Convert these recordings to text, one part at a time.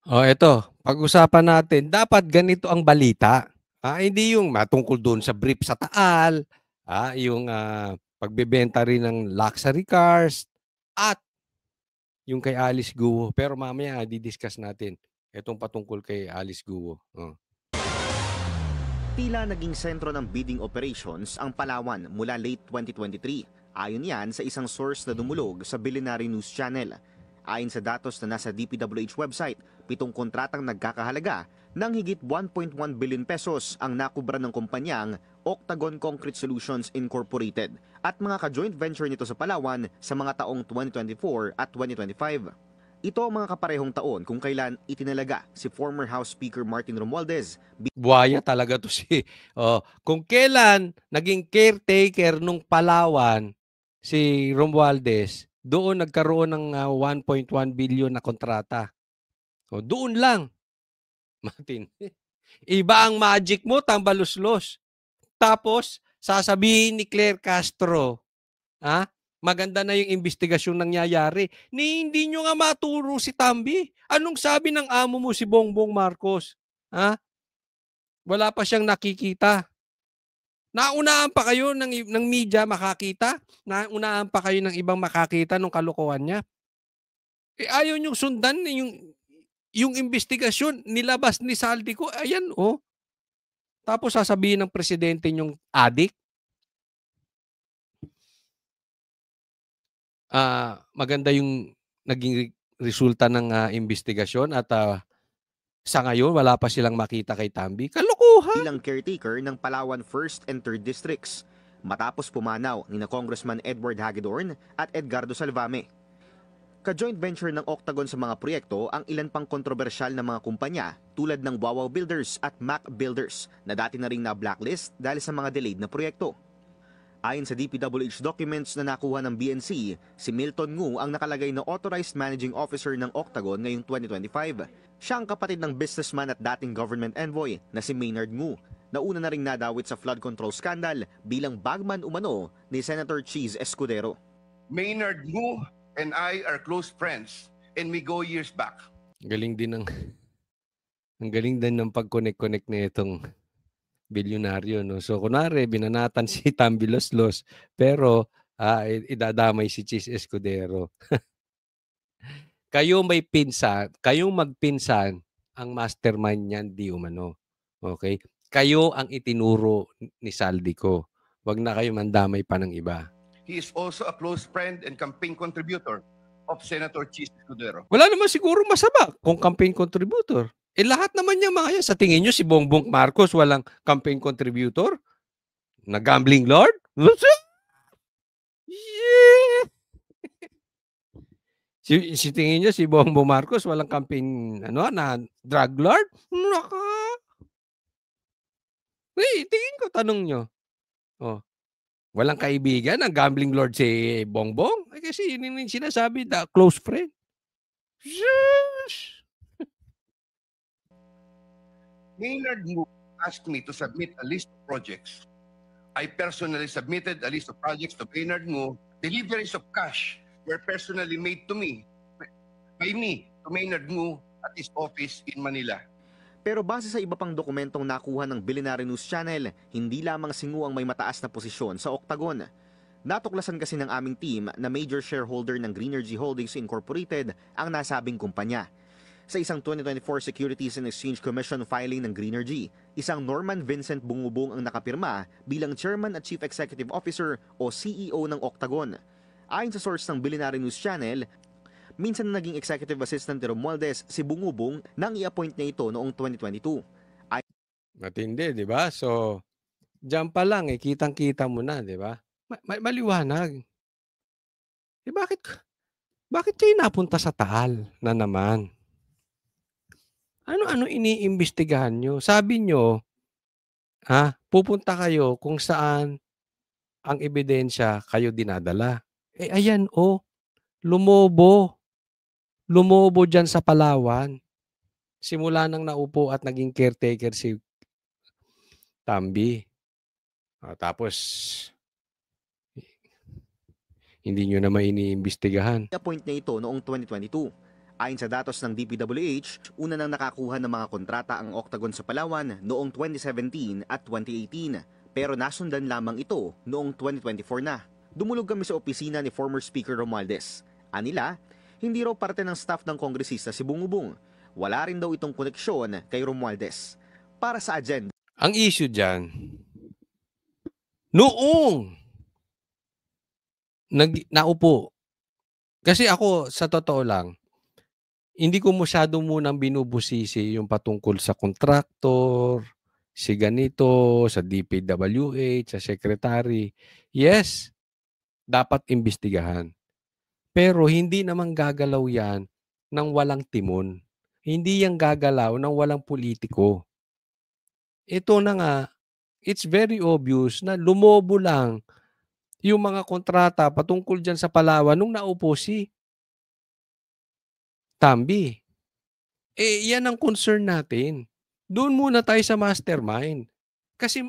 Eto, pag-usapan natin, dapat ganito ang balita. Hindi yung matungkol doon sa brief sa Taal, yung pagbebenta rin ng luxury cars, at yung kay Alice Guo. Pero mamaya di-discuss natin itong patungkol kay Alice Guo. Tila naging sentro ng bidding operations ang Palawan mula late 2023. Ayon yan sa isang source na dumulog sa Billionaire News Channel. Ayon sa datos na nasa DPWH website, 7 kontratang nagkakahalaga ng higit 1.1 billion pesos ang nakubra ng kumpanyang Octagon Concrete Solutions Incorporated at mga ka-joint venture nito sa Palawan sa mga taong 2024 at 2025. Ito ang mga kaparehong taon kung kailan itinalaga si former House Speaker Martin Romualdez. Buhaya talaga to si kung kailan naging caretaker nung Palawan si Romualdez, doon nagkaroon ng 1.1 billion na kontrata. Doon lang. Martin. Iba ang magic mo, tambaluslos. Tapos sasabihin ni Claire Castro, maganda na yung investigasyon nangyayari. Hindi nyo nga maturo si Tambi. Anong sabi ng amo mo si Bongbong Marcos? Wala pa siyang nakikita. Naunaan pa kayo ng media makakita? Naunaan pa kayo ng ibang makakita ng kalokohan niya? Ayaw niyong sundan yung investigasyon, nilabas ni Saldico, ayan Tapos sasabihin ng presidente niyong adik? Maganda yung naging resulta ng investigasyon at sa ngayon wala pa silang makita kay Tambi. Kalokohan! Bilang caretaker ng Palawan 1st and 3rd Districts matapos pumanaw ni na Congressman Edward Hagedorn at Edgardo Salvame. Ka-joint venture ng Octagon sa mga proyekto ang ilan pang kontrobersyal na mga kumpanya tulad ng Wawaw Builders at Mac Builders na dati na ring na-blacklist dahil sa mga delayed na proyekto. Ayon sa DPWH documents na nakuha ng BNC, si Milton Ngu ang nakalagay na Authorized Managing Officer ng Octagon ngayong 2025. Siya ang kapatid ng businessman at dating government envoy na si Maynard Ngu, na una na ring nadawit sa flood control scandal bilang bagman umano ni Senator Cheese Escudero. Maynard Ngu and I are close friends and we go years back. Ang galing din ng pag-connect-connect na itong bilyonaryo, no? So, kunwari, binanatan si Tambi Loslos, pero idadamay si Cheese Escudero. Kayong magpinsan, ang mastermind niyan, di umano. Okay? Kayo ang itinuro ni Saldico. Wag na kayo mandamay pa ng iba. He is also a close friend and campaign contributor of Senator Cheese Escudero. Wala naman siguro masama kung campaign contributor. Lahat naman niya mga yan. Sa tingin nyo, si Bongbong Marcos walang campaign contributor? Na gambling lord? Yeah! Si tingin nyo, si Bongbong Marcos walang campaign na drug lord? Tingin ko, tanong nyo. Walang kaibigan ang gambling lord si Bongbong? Kasi yun yung sinasabi, the close friend. Maynard Ngu asked me to submit a list of projects. I personally submitted a list of projects to Maynard Ngu. Deliveries of cash were personally made to me, by me, to Maynard Ngu at his office in Manila. Pero base sa iba pang dokumentong nakuha ng Billionaire News Channel, hindi lamang si Ngu ang may mataas na posisyon sa Octagon. Natuklasan kasi ng aming team na major shareholder ng Greenergy Holdings Incorporated ang nasabing kumpanya. Sa isang 2024 Securities and Exchange Commission filing ng Greenergy, isang Norman Vincent Bungubong ang nakapirma bilang Chairman at Chief Executive Officer o CEO ng Octagon. Ayon sa source ng Billionaire News Channel, minsan na naging executive assistant ni Romualdez si Bungubong nang i-appoint niya ito noong 2022. Matindi, di ba? So, diyan pa lang, kitang-kita mo na, di ba? Maliwanag. Bakit kayo napunta sa Taal na naman? Ano iniimbestigahan nyo? Sabi nyo, pupunta kayo kung saan ang ebidensya kayo dinadala. Ayan, lumobo. Lumobo dyan sa Palawan. Simula nang naupo at naging caretaker si Tambi. Tapos, hindi nyo naman iniimbestigahan. I-appoint niya ito noong 2022. Ayon sa datos ng DPWH, una nang nakakuha ng mga kontrata ang Octagon sa Palawan noong 2017 at 2018, pero nasundan lamang ito noong 2024 na. Dumulog kami sa opisina ni former Speaker Romualdez. Anila, hindi raw parte ng staff ng kongresista si Bungubong. Wala rin daw itong koneksyon kay Romualdez. Para sa agenda, Ang issue dyan, noong naupo, kasi ako sa totoo lang, hindi ko masyado munang binubusisi yung patungkol sa kontraktor, si ganito, sa DPWH, sa secretary. Yes, dapat imbestigahan. Pero hindi naman gagalaw yan ng walang timon. Hindi yan gagalaw ng walang politiko. Ito na nga, it's very obvious na lumobo lang yung mga kontrata patungkol dyan sa Palawan nung naupo si Tambi. Yan ang concern natin. Doon muna tayo sa mastermind. Kasi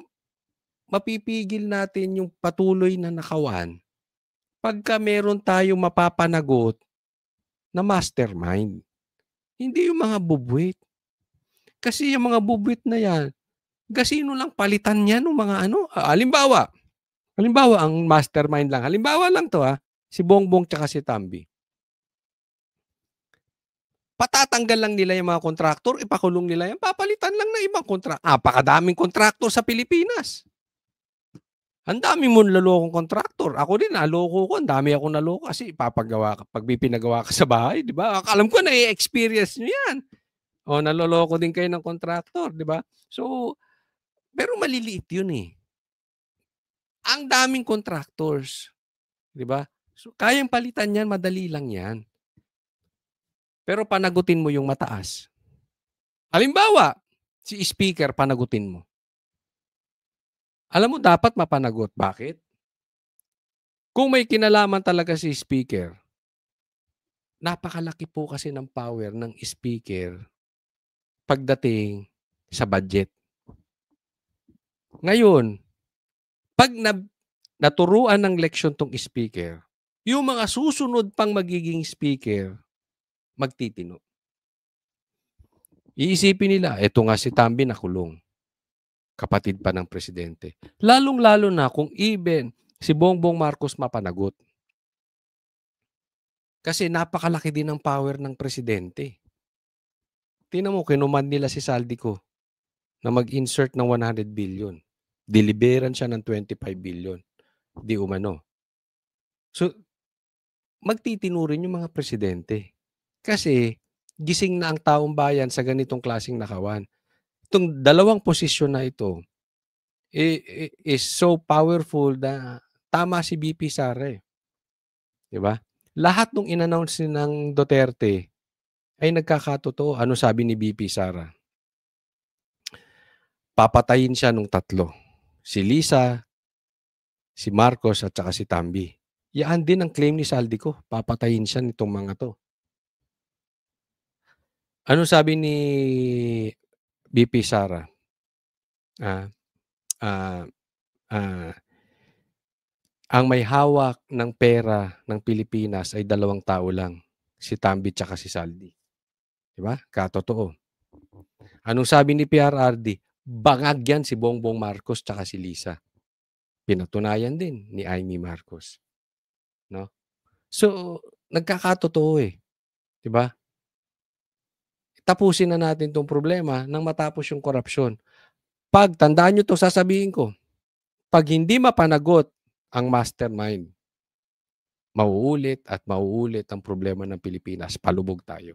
mapipigil natin yung patuloy na nakawan pagka meron tayong mapapanagot na mastermind. Hindi yung mga bubwit. Kasi yung mga bubwit na yan, gasino lang palitan yan ng mga ano. Halimbawa, ang mastermind lang. Halimbawa lang to si Bongbong tsaka si Tambi. Patatanggal lang nila yung mga kontraktor, ipakulong nila yan, papalitan lang na ibang kontraktor. Napakadaming kontraktor sa Pilipinas. Ang dami mo nalokong kontraktor. Ako din, naloko ko. Ang dami akong naloko kasi ipapagawa ka, pag pinagawa ka sa bahay, di ba? Alam ko na i-experience nyo yan. O, naloloko din kayo ng kontraktor, di ba? So, pero maliliit yun eh. Ang daming contractors, di ba? So, kayang palitan yan, madali lang yan. Pero panagutin mo yung mataas. Halimbawa, si speaker, panagutin mo. Alam mo, dapat mapanagot. Bakit? Kung may kinalaman talaga si speaker, napakalaki po kasi ng power ng speaker pagdating sa budget. Ngayon, pag naturuan ng leksyon tong speaker, yung mga susunod pang magiging speaker, magtitino. Iisipin nila, eto nga si Tambi nakulong. Kapatid pa ng presidente. Lalong-lalo na kung even si Bongbong Marcos mapanagot. Kasi napakalaki din ng power ng presidente. Tingnan mo, kinuman nila si Saldico na mag-insert ng 100 billion. Deliveran siya ng 25 billion. Di umano. So, magtitino rin yung mga presidente. Kasi, gising na ang taong bayan sa ganitong klaseng nakawan. Itong dalawang posisyon na ito is so powerful na tama si BP Sara. Diba? Lahat nung in-announce ng Duterte ay nagkakatotoo. Ano sabi ni BP Sara? Papatayin siya nung tatlo. Si Lisa, si Marcos at saka si Tambi. Yan din ang claim ni Saldico. Papatayin siya nitong mga to. Ano sabi ni BP Sara? Ang may hawak ng pera ng Pilipinas ay dalawang tao lang. Si Tambi tsaka si Saldi. Diba? Katotoo. Anong sabi ni PRRD? Bangag yan si Bongbong Marcos tsaka si Lisa. Pinatunayan din ni Amy Marcos. No? So, nagkakatotoo eh. Diba? Tapusin na natin tong problema nang matapos yung korupsyon. Pag, tandaan nyo to, sasabihin ko, pag hindi mapanagot ang mastermind, mauulit at mauulit ang problema ng Pilipinas. Palubog tayo.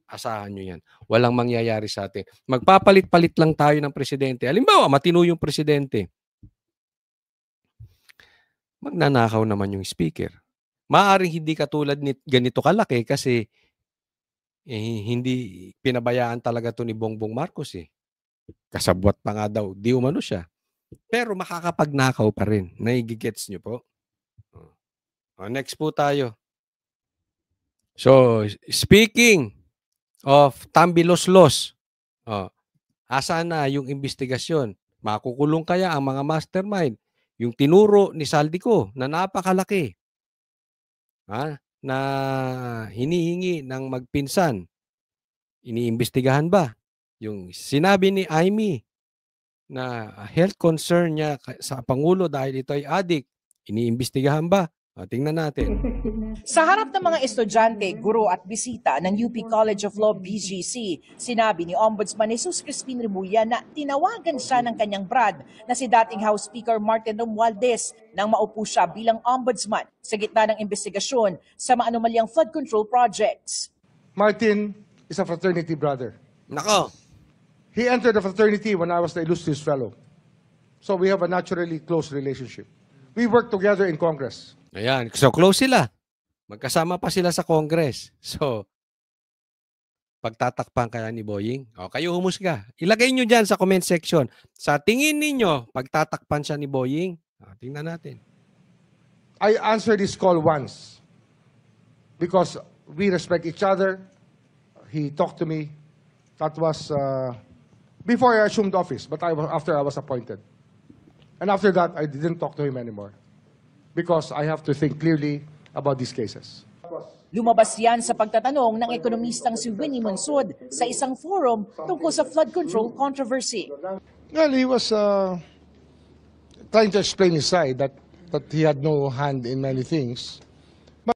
Asahan nyo yan. Walang mangyayari sa atin. Magpapalit-palit lang tayo ng presidente. Halimbawa, matino yung presidente. Magnanakaw naman yung speaker. Maaring hindi katulad ni ganito kalaki kasi hindi pinabayaan talaga to ni Bongbong Marcos eh. Kasabwat pa nga daw. Di umano siya. Pero makakapagnakaw pa rin. Naigigets nyo po? Next po tayo. So, speaking of Tambi-Los-Los, asa na yung investigasyon? Makukulong kaya ang mga mastermind? Yung tinuro ni Saldico na napakalaki. na hinihingi ng magpinsan, iniimbestigahan ba? Yung sinabi ni Amy na health concern niya sa Pangulo dahil ito ay addict, iniimbestigahan ba? Tingnan natin. Sa harap ng mga estudyante, guro at bisita ng UP College of Law BGC, sinabi ni Ombudsman Jesus Crispin Remulla na tinawagan siya ng kanyang brad na si dating House Speaker Martin Romualdez nang maupo siya bilang ombudsman sa gitna ng investigasyon sa maanumalyang flood control projects. Martin is a fraternity brother. Nako. He entered the fraternity when I was the illustrious fellow. So we have a naturally close relationship. We work together in Congress. Ayan, so close sila. Magkasama pa sila sa Congress. So, pagtatakpan kaya ni Boying? O, kayo humusga. Ilagay nyo dyan sa comment section. Sa tingin ninyo, pagtatakpan siya ni Boying? Tingnan natin. I answered this call once because we respect each other. He talked to me. That was before I assumed office, but after I was appointed. And after that, I didn't talk to him anymore because I have to think clearly about these cases. Lumabas yan sa pagtatanong ng ekonomistang si Winnie Monsod sa isang forum tungkol sa flood control controversy. Well, he was trying to explain his side that he had no hand in many things.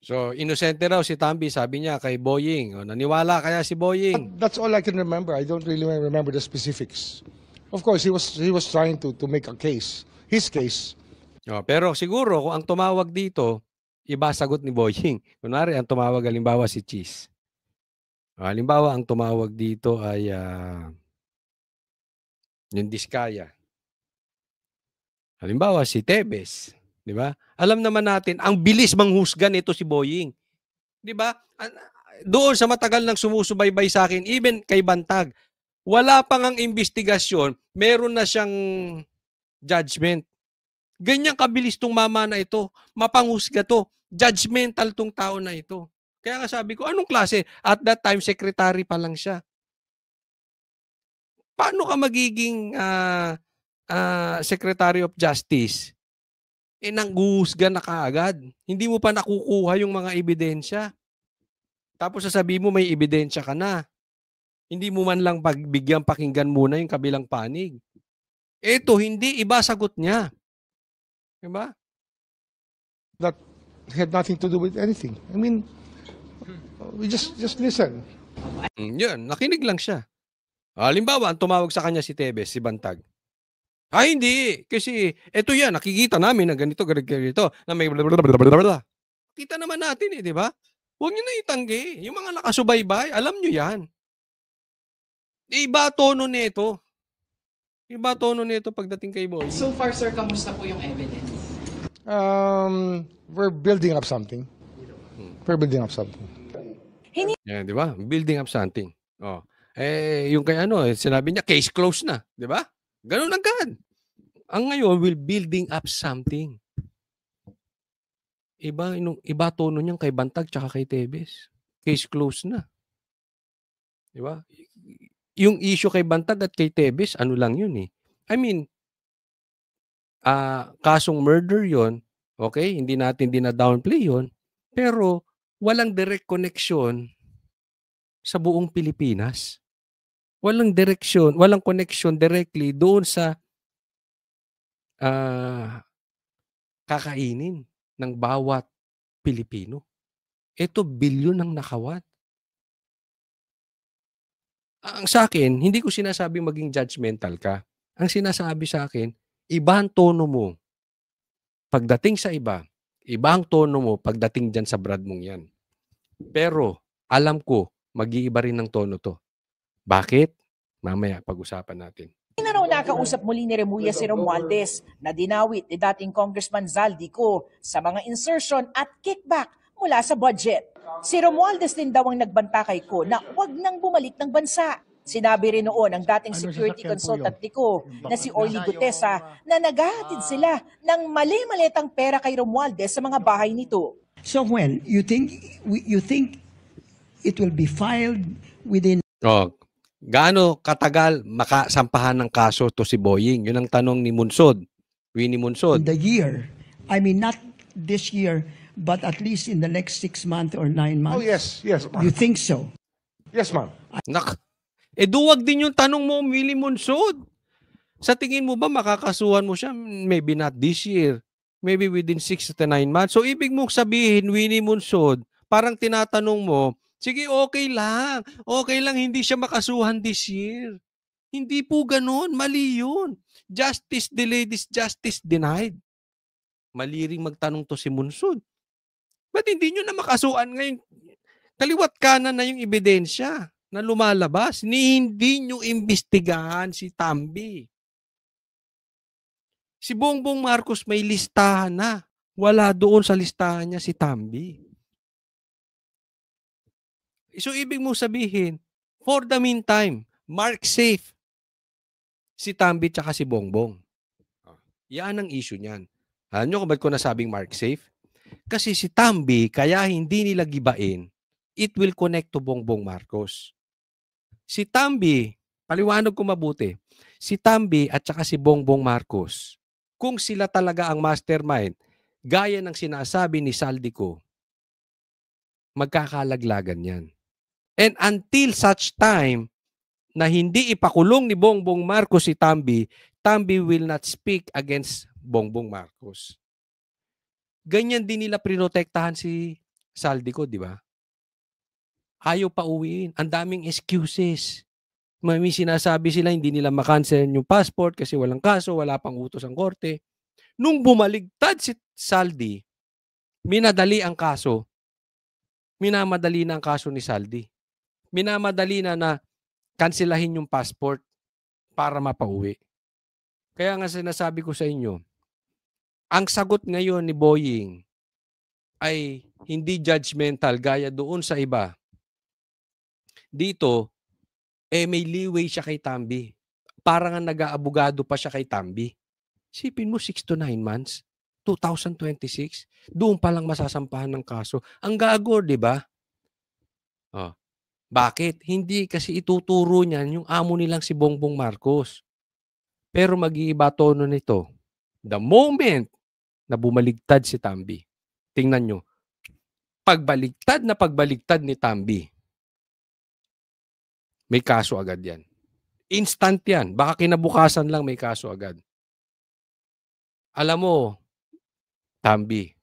So, inosente raw si Tambi, sabi niya kay Boying. Naniwala kaya si Boying? That's all I can remember. I don't really remember the specifics. Of course, he was trying to make a case, his case. Pero siguro kung ang tumawag dito, iba sagot ni Boying. Kunwari, ang tumawag halimbawa si Cheese. Halimbawa, ang tumawag dito ay yung Diskaya. Halimbawa, si Tebes. Di ba? Alam naman natin, ang bilis manghusgan ito si Boying. Di ba? Doon sa matagal nang sumusubaybay sa akin, even kay Bantag, wala pang ang investigasyon, meron na siyang judgment. Ganyan kabilis tong mama na ito. Mapanghusga to. Judgmental tong tao na ito. Kaya nga sabi ko, anong klase? At that time, secretary pa lang siya. Paano ka magiging Secretary of Justice? Nangguhusga na kaagad. Hindi mo pa nakukuha yung mga ebidensya. Tapos sasabihin mo may ebidensya ka na. Hindi mo man lang pagbigyan pakinggan muna yung kabilang panig. Ito, hindi. Iba sagot niya. Diba? That had nothing to do with anything. I mean, we just listen. Yun, nakinig lang siya. Halimbawa, ang tumawag sa kanya si Tebes, si Bantag. Hindi. Kasi, eto yan, nakikita namin na ganito, na may blablabla. Kita naman natin di ba? Huwag nyo na itanggi. Yung mga nakasubaybay, alam nyo yan. Iba tono nito. Iba tono nito pagdating kay Boy. So far, sir, kamusta po yung evidence? We're building up something. We're building up something. Yan, di ba? Building up something. Yung kay sinabi niya, case closed na. Di ba? Ganun agad. Ang ngayon, will building up something. Iba tono niyang kay Bantag tsaka kay Tebes. Case closed na. Di ba? Yung issue kay Bantag at kay Tebes, ano lang yun eh. I mean, kasong murder yon, okay? Hindi natin dina-downplay yon, pero walang direct connection sa buong Pilipinas. Walang connection directly doon sa kakainin ng bawat Pilipino. Ito, bilyon ang nakawat. Ang sa akin, hindi ko sinasabing maging judgmental ka. Ang sinasabi sa akin, iba ang tono mo pagdating sa iba. Iba ang tono mo pagdating dyan sa brad mong yan. Pero, alam ko, mag-iiba rin ng tono to. Bakit? Mamaya, pag-usapan natin. Hindi na raw nakausap muli ni Remulla si Romualdez na dinawit ni dating Congressman Zaldico sa mga insertion at kickback mula sa budget. Si Romualdez din daw ang nagbanta kay Ko na huwag nang bumalik ng bansa. Sinabi rin noon ng dating security consultant ni Ko na si Orly Gutesa na naghahatid sila ng mali-malitang pera kay Romualdez sa mga bahay nito. So when you think it will be filed within gaano katagal makasampahan ng kaso to si Boying? Yun ang tanong ni Munsod, Winnie Munsod. the year, I mean not this year, but at least in the next 6 months or 9 months? Oh, yes, yes, ma'am. You think so? Yes, ma'am. Duwag din yung tanong mo, Willie Monsod. Sa tingin mo ba makakasuhan mo siya? Maybe not this year. Maybe within 6 to 9 months. So, ibig mong sabihin, Willie Monsod, parang tinatanong mo, sige, okay lang. Okay lang, hindi siya makasuhan this year. Hindi po ganun. Mali yun. Justice delayed is justice denied. Mali ring magtanong to si Monsod. Ba't hindi nyo na makasuhan ngayon? Kaliwat kanan na yung ebidensya na lumalabas. Hindi nyo imbestigahan si Tambi. Si Bongbong Marcos may listahan na. Wala doon sa listahan niya si Tambi. So, ibig mo sabihin, for the meantime, mark safe si Tambi tsaka si Bongbong. Yan ang issue niyan. Alam nyo kung ba't ko nasabing mark safe? Kasi si Tambi, kaya hindi nila gibain, it will connect to Bongbong Marcos. Si Tambi, paliwanag ko mabuti, si Tambi at saka si Bongbong Marcos, kung sila talaga ang mastermind, gaya ng sinasabi ni Saldico, magkakalaglagan yan. And until such time na hindi ipakulong ni Bongbong Marcos si Tambi, Tambi will not speak against Bongbong Marcos. Ganyan din nila prinotektahan si Saldico, di ba? Ayaw pa uwiin. Ang daming excuses. May sinasabi sila hindi nila makancel yung passport kasi walang kaso, wala pang utos ang korte. Nung bumaligtad si Saldi, minamadali na ang kaso ni Saldi. Minamadali na kanselahin yung passport para mapauwi. Kaya nga sinasabi ko sa inyo, ang sagot ngayon ni Boying ay hindi judgmental gaya doon sa iba. Dito, may leeway siya kay Tambi. Parang nga nag-aabogado pa siya kay Tambi. Sipin mo 6 to 9 months, 2026, doon pa lang masasampahan ng kaso. Ang gago, di ba? Oh. Bakit? Hindi kasi ituturo niyan yung amo nilang si Bongbong Marcos. Pero mag-iiba tono nito. The moment na bumaligtad si Tambi, tingnan nyo, pagbaligtad ni Tambi, may kaso agad yan. Instant yan. Baka kinabukasan lang may kaso agad. Alam mo, Tambi,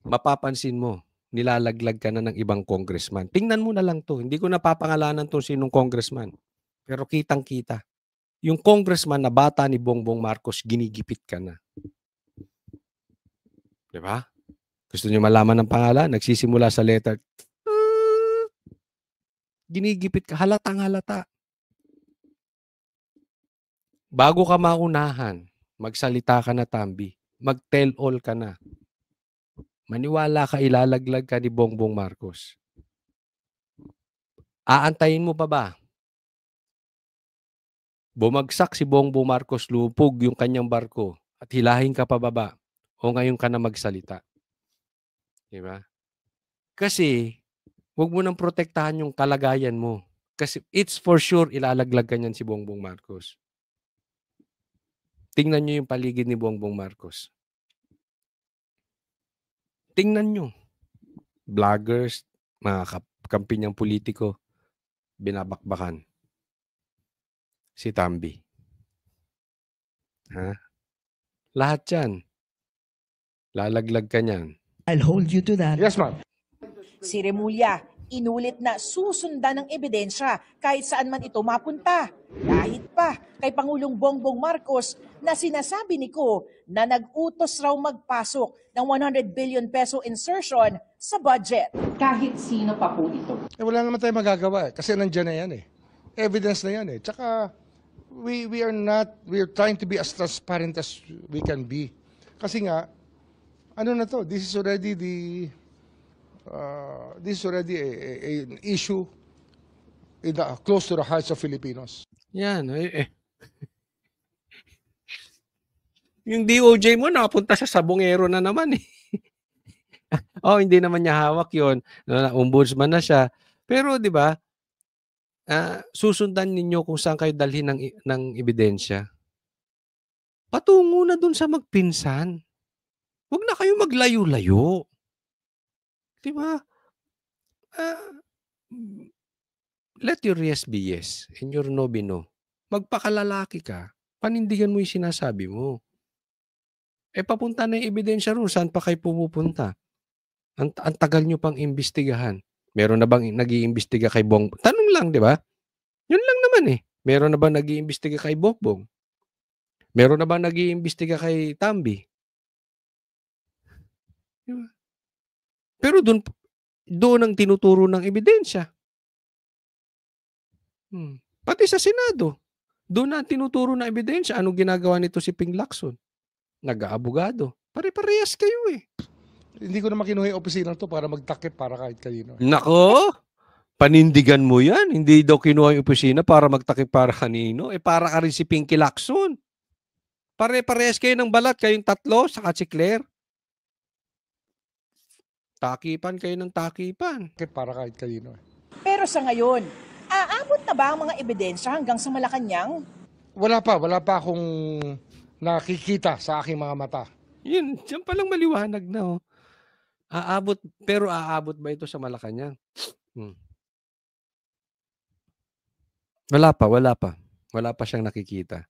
mapapansin mo, nilalaglag ka na ng ibang congressman. Tingnan mo na lang to. Hindi ko napapangalanan to sinong congressman. Pero kitang-kita. Yung congressman na bata ni Bongbong Marcos, ginigipit ka na. Diba? Gusto niyo malaman ng pangalan? Nagsisimula sa letter. Ginigipit ka. Halatang halata. Bago ka maunahan, magsalita ka na, Tambi. Mag-tell all ka na. Maniwala ka, ilalaglag ka ni Bongbong Marcos. Aantayin mo pa ba? Bumagsak si Bongbong Marcos, lupog yung kanyang barko at hilahin ka pababa o ngayon ka na magsalita. Diba? Kasi, huwag mo nang protektahan yung kalagayan mo. Kasi it's for sure ilalaglag ka niyan si Bongbong Marcos. Tingnan nyo yung paligid ni Bongbong Marcos. Tingnan nyo. Vloggers, mga kampi niyang politiko, binabakbakan. Si Tambi. Ha? Lahat yan. Lalaglag ka niyan. I'll hold you to that. Yes, ma'am. Si Remulla, inulit na susundan ng ebidensya kahit saan man ito mapunta. Kahit pa kay Pangulong Bongbong Marcos na sinasabi ni Ko na nag-utos raw magpasok ng 100 billion peso insertion sa budget. Kahit sino pa po ito. Wala naman tayo magagawa kasi nandiyan na yan eh. Evidence na yan eh. Tsaka, we are trying to be as transparent as we can be. Kasi nga, ano na to, this is already an issue close to the hearts of Filipinos. Yan. Yung DOJ mo napunta sa sabongero na naman eh. Hindi naman niya hawak yun. Ombudsman na siya. Pero di ba, susundan ninyo kung saan kayo dalhin ng ebidensya. Patungo na dun sa magpinsan. Huwag na kayo maglayo-layo. 'Di ba? Let your yes be yes and your no be no. Magpakalalaki ka, panindigan mo yung sinasabi mo. Papunta na yung ebidensya roon, saan pa kayo pumupunta? Ang tagal nyo pang imbestigahan. Meron na bang nag-iimbestiga kay Bongbong? Tanong lang, di ba? Yun lang naman eh. Meron na bang nag-iimbestiga kay Bongbong? Meron na bang nag-iimbestiga kay Tambi? Diba? Pero doon ang tinuturo ng ebidensya. Pati sa Senado, doon ang tinuturo ng ebidensya. Anong ginagawa nito si Ping Lacson? Nag-aabogado. Pare-parehas kayo eh. Hindi ko naman kinuha yung opisinang to para magtakip para kahit kanino. Nako! Panindigan mo yan. Hindi daw kinuha yung opisina para magtakip para kanino. Para ka rin si Pinky Lacson. Pare-parehas kayo ng balat. Kayong tatlo, saka si Claire. Takipan kayo ng takipan. Para kahit kanino. Pero sa ngayon, aabot na ba ang mga ebidensya hanggang sa Malacanang? Wala pa akong nakikita sa aking mga mata. Yun, diyan palang maliwanag na. Aabot, pero aabot ba ito sa Malacanang? Wala pa. Wala pa siyang nakikita.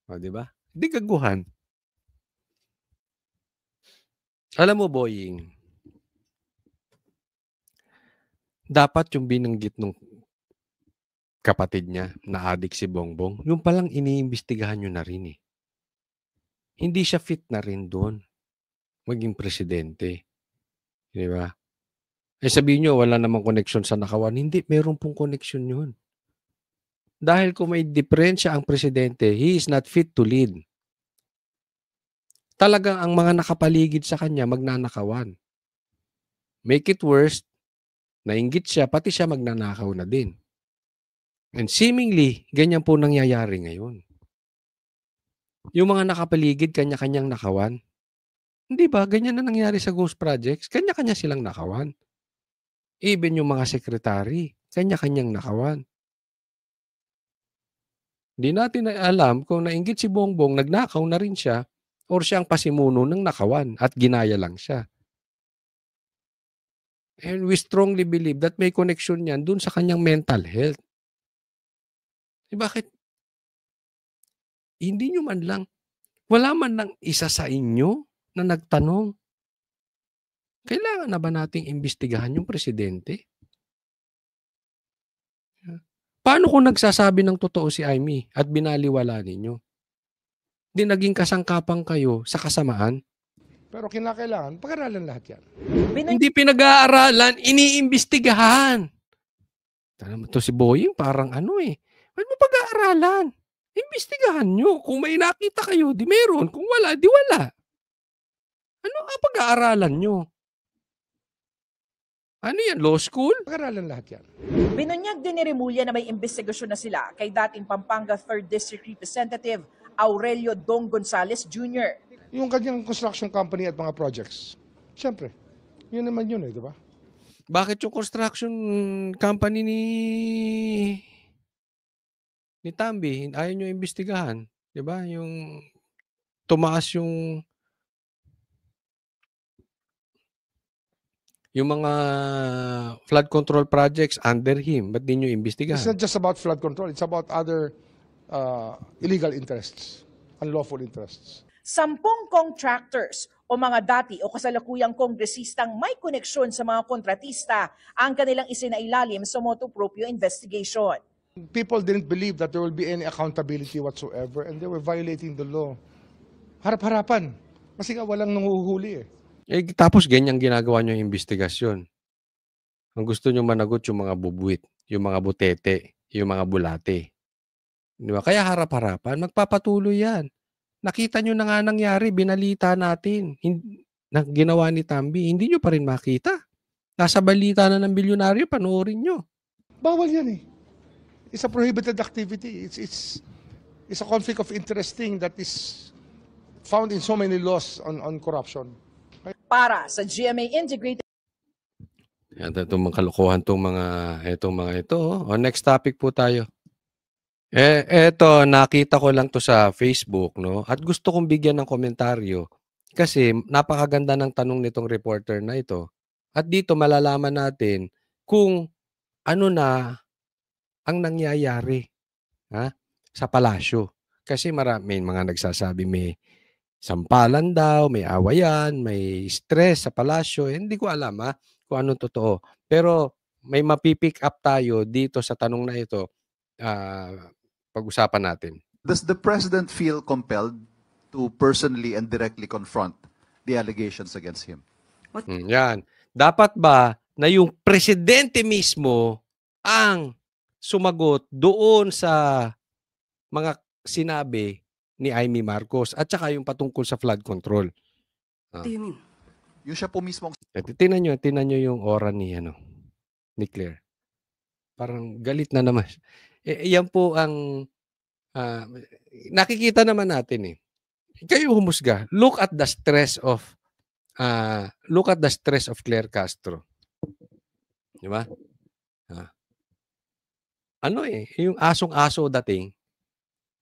O, di ba? Hindi gaguhan. Alam mo, Boying, dapat yung binanggit nung kapatid niya na adik si Bongbong, yung palang iniimbestigahan nyo na rin eh. Hindi siya fit na rin doon maging presidente. Di ba? Sabihin nyo, wala namang koneksyon sa nakawan. Hindi, meron pong koneksyon yun. Dahil kung may diferensya ang presidente, he is not fit to lead. Talagang ang mga nakapaligid sa kanya magnanakawan. Make it worse, nainggit siya, pati siya magnanakaw na din. And seemingly, ganyan po nangyayari ngayon. Yung mga nakapaligid, kanya-kanyang nakawan. Hindi ba? Ganyan na nangyari sa Ghost Projects. Kanya-kanya silang nakawan. Even yung mga sekretary, kanya-kanyang nakawan. Hindi natin alam kung nainggit si Bongbong, nagnakaw na rin siya, or siyang pasimuno ng nakawan at ginaya lang siya. And we strongly believe that may connection yan dun sa kanyang mental health. Bakit? Hindi nyo man lang, wala man lang isa sa inyo na nagtanong, kailangan na ba nating imbestigahan yung presidente? Paano kung nagsasabi ng totoo si Amy at binaliwala ninyo? Di naging kasangkapan kayo sa kasamaan? Pero kinakailangan, pag-aralan lahat yan. Hindi pinag-aaralan, iniimbestigahan. Ito si Boying parang ano eh. Ba't mo pag-aaralan? Imbestigahan nyo. Kung may nakita kayo, di meron. Kung wala, di wala. Ano ang pag-aaralan nyo? Ano yan? Law school? Pag-aralan lahat yan. Binunyag din ni Remulla na may investigasyon na sila kay dating Pampanga 3rd District Representative Aurelio Dong Gonzales Jr. Yung kanyang construction company at mga projects. Siyempre, yun naman yun eh, di ba? Bakit yung construction company ni Tambi, ayaw nyo imbestigahan? Di ba? Yung tumaas yung mga flood control projects under him. Ba't di nyo imbestigahan? It's not just about flood control. It's about other illegal interests, unlawful interests. 10 contractors o mga dati o kasalukuyang kongresistang may koneksyon sa mga kontratista ang kanilang isinailalim sa motu proprio investigation. People didn't believe that there will be any accountability whatsoever and they were violating the law. Harap-harapan. Kasi nga walang nanguhuli eh. Tapos ganyan ginagawa nyo yung investigasyon. Ang gusto nyo managot yung mga bubuit, yung mga butete, yung mga bulate. Di ba? Kaya harap-harapan, magpapatuloy yan. Nakita nyo na nga nangyari, binalita natin. Na ginawa ni Tambi, hindi nyo pa rin makita. Nasa balita na ng bilyonaryo, panoorin nyo. Bawal yan eh. It's a prohibited activity. It's a conflict of interest thing that is found in so many laws on corruption. Para sa GMA Integrated. Yan, itong mga kalokohan, itong mga ito. O, next topic po tayo. Eto, nakita ko lang to sa Facebook, no? At gusto kong bigyan ng komentaryo Kasi napakaganda ng tanong nitong reporter na ito. At dito malalaman natin kung ano na ang nangyayari, ha, sa palasyo. Kasi may mga nagsasabi may sampalan daw, may awayan, may stress sa palasyo. Hindi ko alam kung anong totoo. Pero may mapipick up tayo dito sa tanong na ito. Pag-usapan natin. Does the president feel compelled to personally and directly confront the allegations against him? Yan. Dapat ba na yung presidente mismo ang sumagot doon sa mga sinabi ni Amy Marcos at saka yung patungkol sa flood control? What do you mean? Yung siya po mismo. Tingnan nyo yung aura ni Claire. Parang galit na naman. Yan po ang nakikita naman natin Kayo humusga. Look at the stress of Claire Castro. Di ba? Yung asong-aso dating,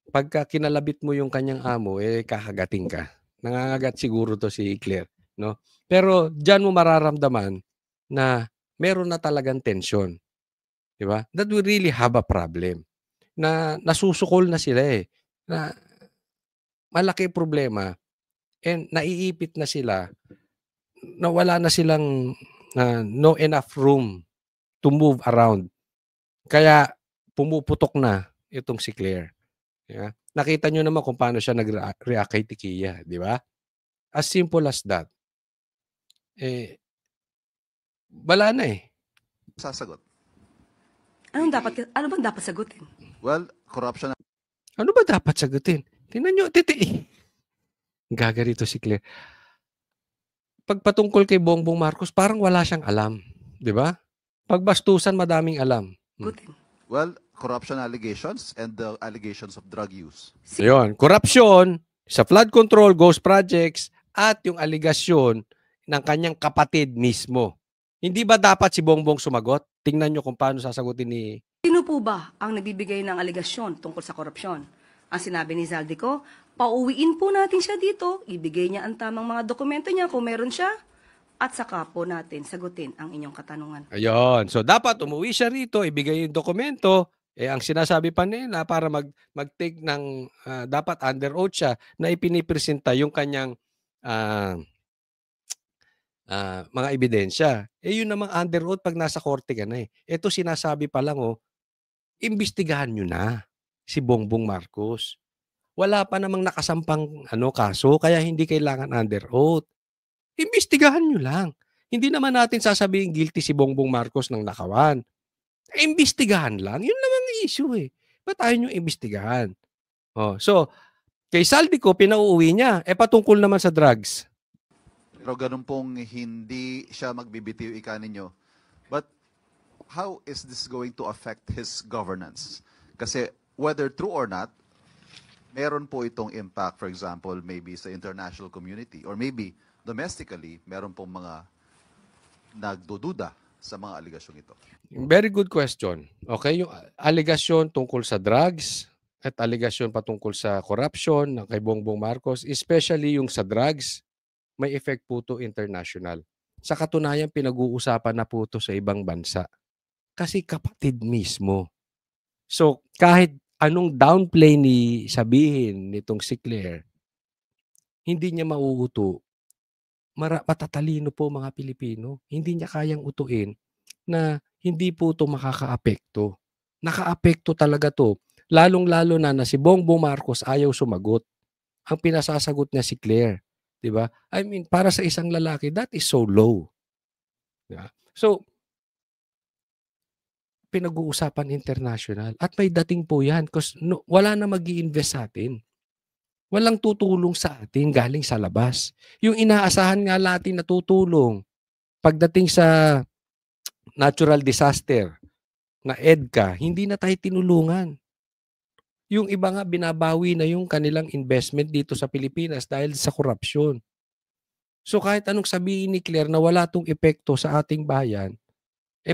pagka kinalabit mo yung kanyang amo, kakagating ka. Nangangagat siguro to si Claire, no? Pero diyan mo mararamdaman na meron na talagang tension. Di ba? That we really have a problem. Na nasusukol na sila na malaki problema and naiipit na sila na wala na silang no enough room to move around. Kaya pumuputok na itong si Claire. Yeah? Nakita nyo naman kung paano siya nag-react kay Tikia, di ba? As simple as that. Wala na Sasagot. Ano bang dapat sagutin? Well, corruption. Ano ba dapat sagutin? Tingnan nyo, gagarito si Claire. Pagpatungkol kay Bongbong Marcos, parang wala siyang alam. Di ba? Pagbastusan, madaming alam. Sagutin. Well, corruption allegations and the allegations of drug use. Ayun, corruption sa flood control, ghost projects, at yung aligasyon ng kanyang kapatid mismo. Hindi ba dapat si Bongbong sumagot? Tingnan nyo kung paano sasagutin ni... Sino po ba ang nagbibigay ng aligasyon tungkol sa korupsyon? Ang sinabi ni Zaldico, pauwiin po natin siya dito, ibigay niya ang tamang mga dokumento niya kung meron siya, at saka po natin sagutin ang inyong katanungan. Ayun. So, dapat umuwi siya rito, ibigay yung dokumento. Ang sinasabi pa nila para mag-take ng, dapat under oath siya, na ipinipresenta yung kanyang mga ebidensya. Yun namang under oath pag nasa korte ka na Ito sinasabi pa lang, imbestigahan nyo na si Bongbong Marcos. Wala pa namang nakasampang kaso, kaya hindi kailangan under oath. Imbestigahan nyo lang. Hindi naman natin sasabihin guilty si Bongbong Marcos ng nakawan. Imbestigahan lang. Yun naman ang issue Ba't tayo nyo imbestigahan? So, kay Zaldico, pinauuwi niya. Patungkol naman sa drugs. Pero ganun pong hindi siya magbibitiw ika ninyo. But how is this going to affect his governance? Kasi whether true or not, meron po itong impact, for example, maybe sa international community or maybe domestically, meron pong mga nagdududa sa mga aligasyong ito. Very good question. Okay, yung aligasyon tungkol sa drugs at aligasyon patungkol sa corruption ng kay Bongbong Marcos, especially yung sa drugs, may effect po to international. Sa katunayan, pinag-uusapan na po to sa ibang bansa. Kasi kapatid mismo. So, kahit anong downplay ni sabihin nitong si Claire, hindi niya mauuto. Matatalino po mga Pilipino. Hindi niya kayang utuin na hindi po ito makakaapekto. Nakaapekto talaga to. Lalong-lalo na si Bongbong Marcos ayaw sumagot. Ang pinasasagot niya si Claire. Diba? I mean, para sa isang lalaki, that is so low. Diba? So, pinag-uusapan international. At may dating po yan kasi wala na mag-i-invest sa atin. Walang tutulong sa atin galing sa labas. Yung inaasahan nga natin na tutulong pagdating sa natural disaster na EDCA, hindi na tayo tinulungan. Yung iba nga binabawi na yung kanilang investment dito sa Pilipinas dahil sa korupsyon. So kahit anong sabihin ni Claire na wala tong epekto sa ating bayan,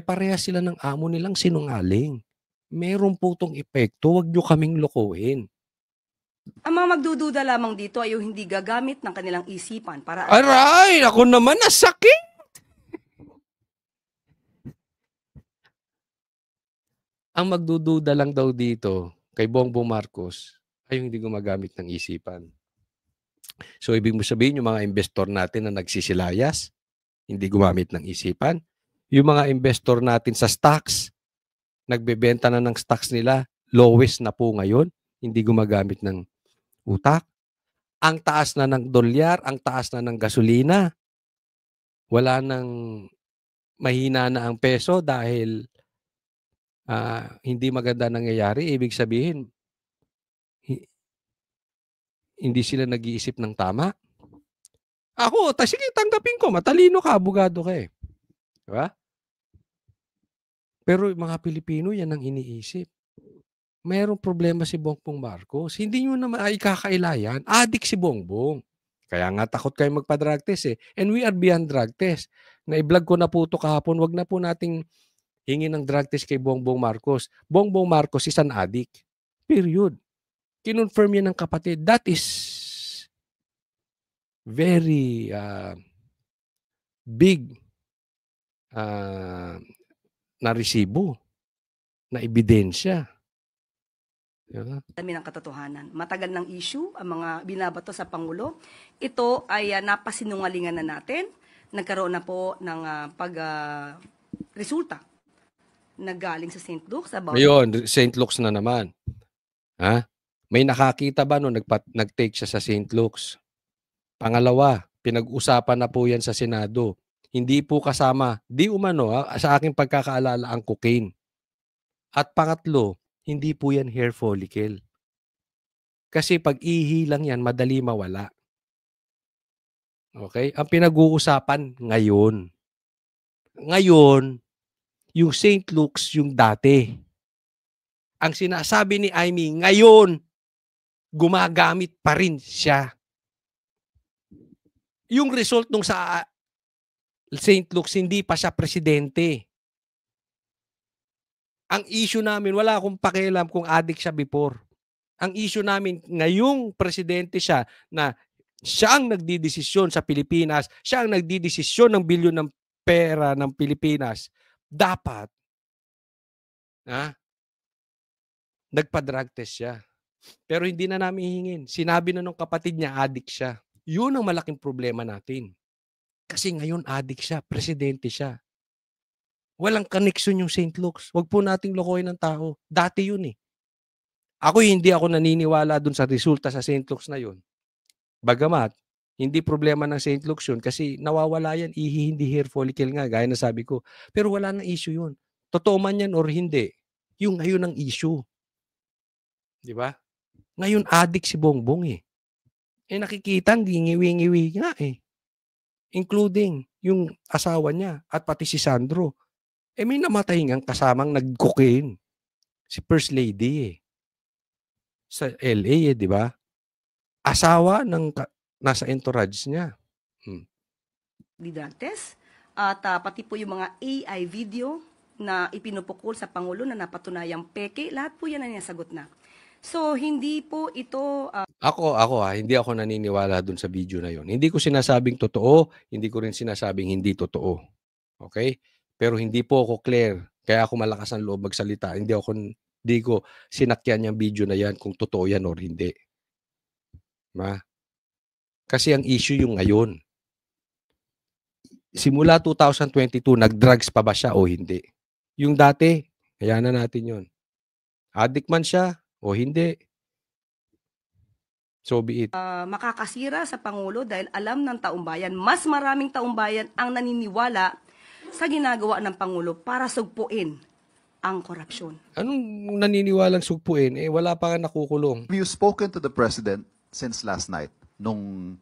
pareha sila ng amo nilang sinungaling. Meron po tong epekto, wag nyo kaming lokohin. Ang mga magdududa lamang dito ay yung hindi gagamit ng kanilang isipan para Aray! Ako naman, nasakit! Ang magdududa lang daw dito kay Bongbong Marcos ay yung hindi gumagamit ng isipan. So, ibig mo sabihin, yung mga investor natin na nagsisilayas, hindi gumamit ng isipan. Yung mga investor natin sa stocks, nagbebenta na ng stocks nila, lowest na po ngayon, hindi gumagamit ng utak. Ang taas na ng dolyar, ang taas na ng gasolina. Wala nang mahina na ang peso dahil hindi maganda nangyayari. Ibig sabihin, hindi sila nag-iisip ng tama. Ako, sige, tanggapin ko. Matalino ka, abogado ka eh. Diba? Pero yung mga Pilipino, yan ang iniisip. Mayroong problema si Bongbong Marcos. Hindi nyo naman ikakailayan. Adik si Bongbong. Kaya nga takot kayo magpa-drug test eh. And we are beyond drug test. Na-vlog ko na po ito kahapon. Wag na po nating hingin ng drug test kay Bongbong Marcos. Bongbong Marcos is an addict. Period. Kinonfirm yan ng kapatid. That is very big na resibo, na ebidensya. Diba? dami ng katotohanan. Matagal ng issue ang mga binabato sa Pangulo. Ito ay napasinungalingan na natin. Nagkaroon na po ng resulta na galing sa St. Luke's. Ngayon, St. Luke's na naman. Ha? May nakakita ba nung nag-take siya sa St. Luke's? Pangalawa, pinag-usapan na po yan sa Senado. Hindi po kasama, di umano sa aking pagkakaalala ang cocaine. At pangatlo, hindi po yan hair follicle. Kasi pag ihi lang yan, madali mawala. Okay? Ang pinag-uusapan ngayon. Ngayon, yung St. Luke's yung dati. Ang sinasabi ni Amy, ngayon, gumagamit pa rin siya. Yung result nung sa St. Luke's, hindi pa siya presidente. Ang issue namin, wala akong pakialam kung addict siya before. Ang issue namin, ngayong presidente siya na siya ang nagdidesisyon sa Pilipinas, siya ang nagdidesisyon ng bilyon ng pera ng Pilipinas, dapat nagpa-drug test siya. Pero hindi na namin hihingin. Sinabi na nung kapatid niya, addict siya. Yun ang malaking problema natin. Kasi ngayon addict siya, presidente siya. Walang connection yung St. Luke's. Huwag po nating lokohin ng tao. Dati yun eh. Hindi ako naniniwala dun sa resulta sa St. Luke's na yun. Bagamat, hindi problema ng St. Luke's yun kasi nawawala yan, hindi hair follicle nga, gaya na sabi ko. Pero wala nang issue yun. Totoo man yan or hindi, yung ngayon ang issue. Di ba? Ngayon addict si Bongbong eh. Nakikita, ngiwi-ngiwi nga eh. Including yung asawa niya at pati si Sandro. May namatay ngang kasamang nag-cocaine. Si First Lady eh. Sa LA eh, di ba? Asawa ng nasa entourage niya. Di drug test. At pati po yung mga AI video na ipinupukol sa Pangulo na napatunayang peke, lahat po yan ang nasagot na. So, hindi po ito... hindi ako naniniwala dun sa video na yon. Hindi ko sinasabing totoo, hindi ko rin sinasabing hindi totoo. Okay? Pero hindi po ako clear. Kaya ako malakas ang loob magsalita. Hindi ko sinakyan yung video na yan kung totoo yan or hindi. Kasi ang issue yung ngayon. Simula 2022, nag-drugs pa ba siya o hindi? Yung dati, hayaan na natin yun. Addict man siya o hindi. So be it. Makakasira sa Pangulo dahil alam ng taumbayan, mas maraming taumbayan ang naniniwala sa ginagawa ng Pangulo para sugpuin ang korupsyon. Anong naniniwalang sugpuin? Wala pa nga nakukulong. Have you spoken to the President since last night nung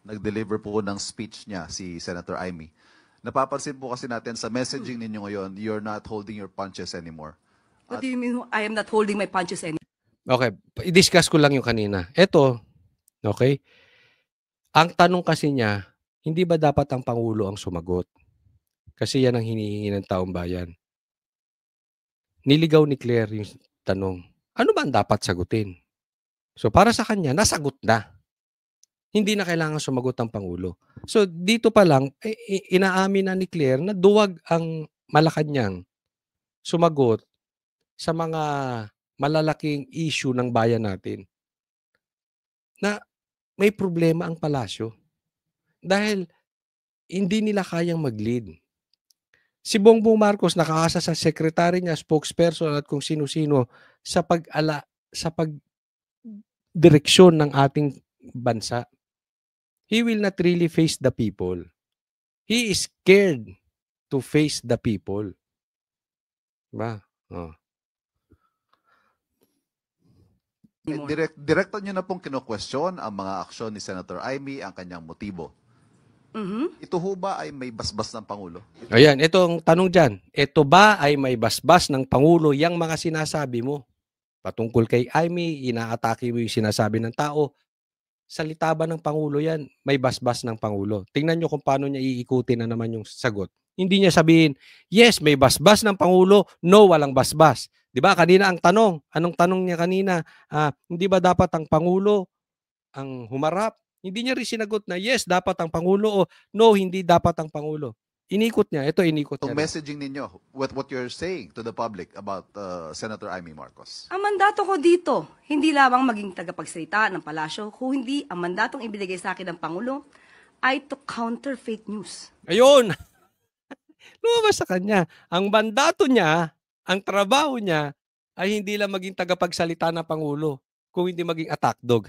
nag-deliver po ng speech niya si Senator Amy? Napapansin po kasi natin sa messaging ninyo ngayon, you're not holding your punches anymore. What do you mean I am not holding my punches anymore? Okay, i-discuss ko lang yung kanina. Ito, okay? Ang tanong kasi niya, hindi ba dapat ang Pangulo ang sumagot? Kasi yan ang hinihingi ng taong bayan. Niligaw ni Claire yung tanong, ano ba ang dapat sagutin? So para sa kanya, nasagot na. Hindi na kailangan sumagot ang Pangulo. So dito pa lang, inaamin na ni Claire na duwag ang Malacanang sumagot sa mga malalaking issue ng bayan natin. Na may problema ang palasyo. Dahil hindi nila kayang mag-lead. Si Bongbong Marcos nakaasa sa secretary niya, spokesperson at kung sino-sino sa pagdireksyon ng ating bansa. He will not really face the people. He is scared to face the people. Diba? Oh. Direkto nyo na pong kino-question ang mga aksyon ni Senator Amy, ang kanyang motibo. Ito ho ba ay may basbas ng Pangulo? Ayan, itong tanong dyan. Ito ba ay may basbas ng Pangulo yang mga sinasabi mo? Patungkol kay Amy, inaatake mo yung sinasabi ng tao. Salita ba ng Pangulo yan? May basbas ng Pangulo. Tingnan nyo kung paano niya iikutin na naman yung sagot. Hindi niya sabihin, yes, may basbas ng Pangulo. No, walang basbas. Diba? Kanina ang tanong. Anong tanong niya kanina? Hindi ba dapat ang Pangulo ang humarap? Hindi niya rin sinagot na yes, dapat ang Pangulo o no, hindi dapat ang Pangulo. Inikot niya. Ito, inikot So niya. messaging ninyo with what you're saying to the public about Senator Amy Marcos. Ang mandato ko dito, hindi lamang maging tagapagsalita ng palasyo, kung hindi ang mandatong ibinigay sa akin ng Pangulo ay to counter fake news. Ayun! Lumabas sa kanya. Ang mandato niya, ang trabaho niya, ay hindi lang maging tagapagsalita ng Pangulo, kung hindi maging attack dog.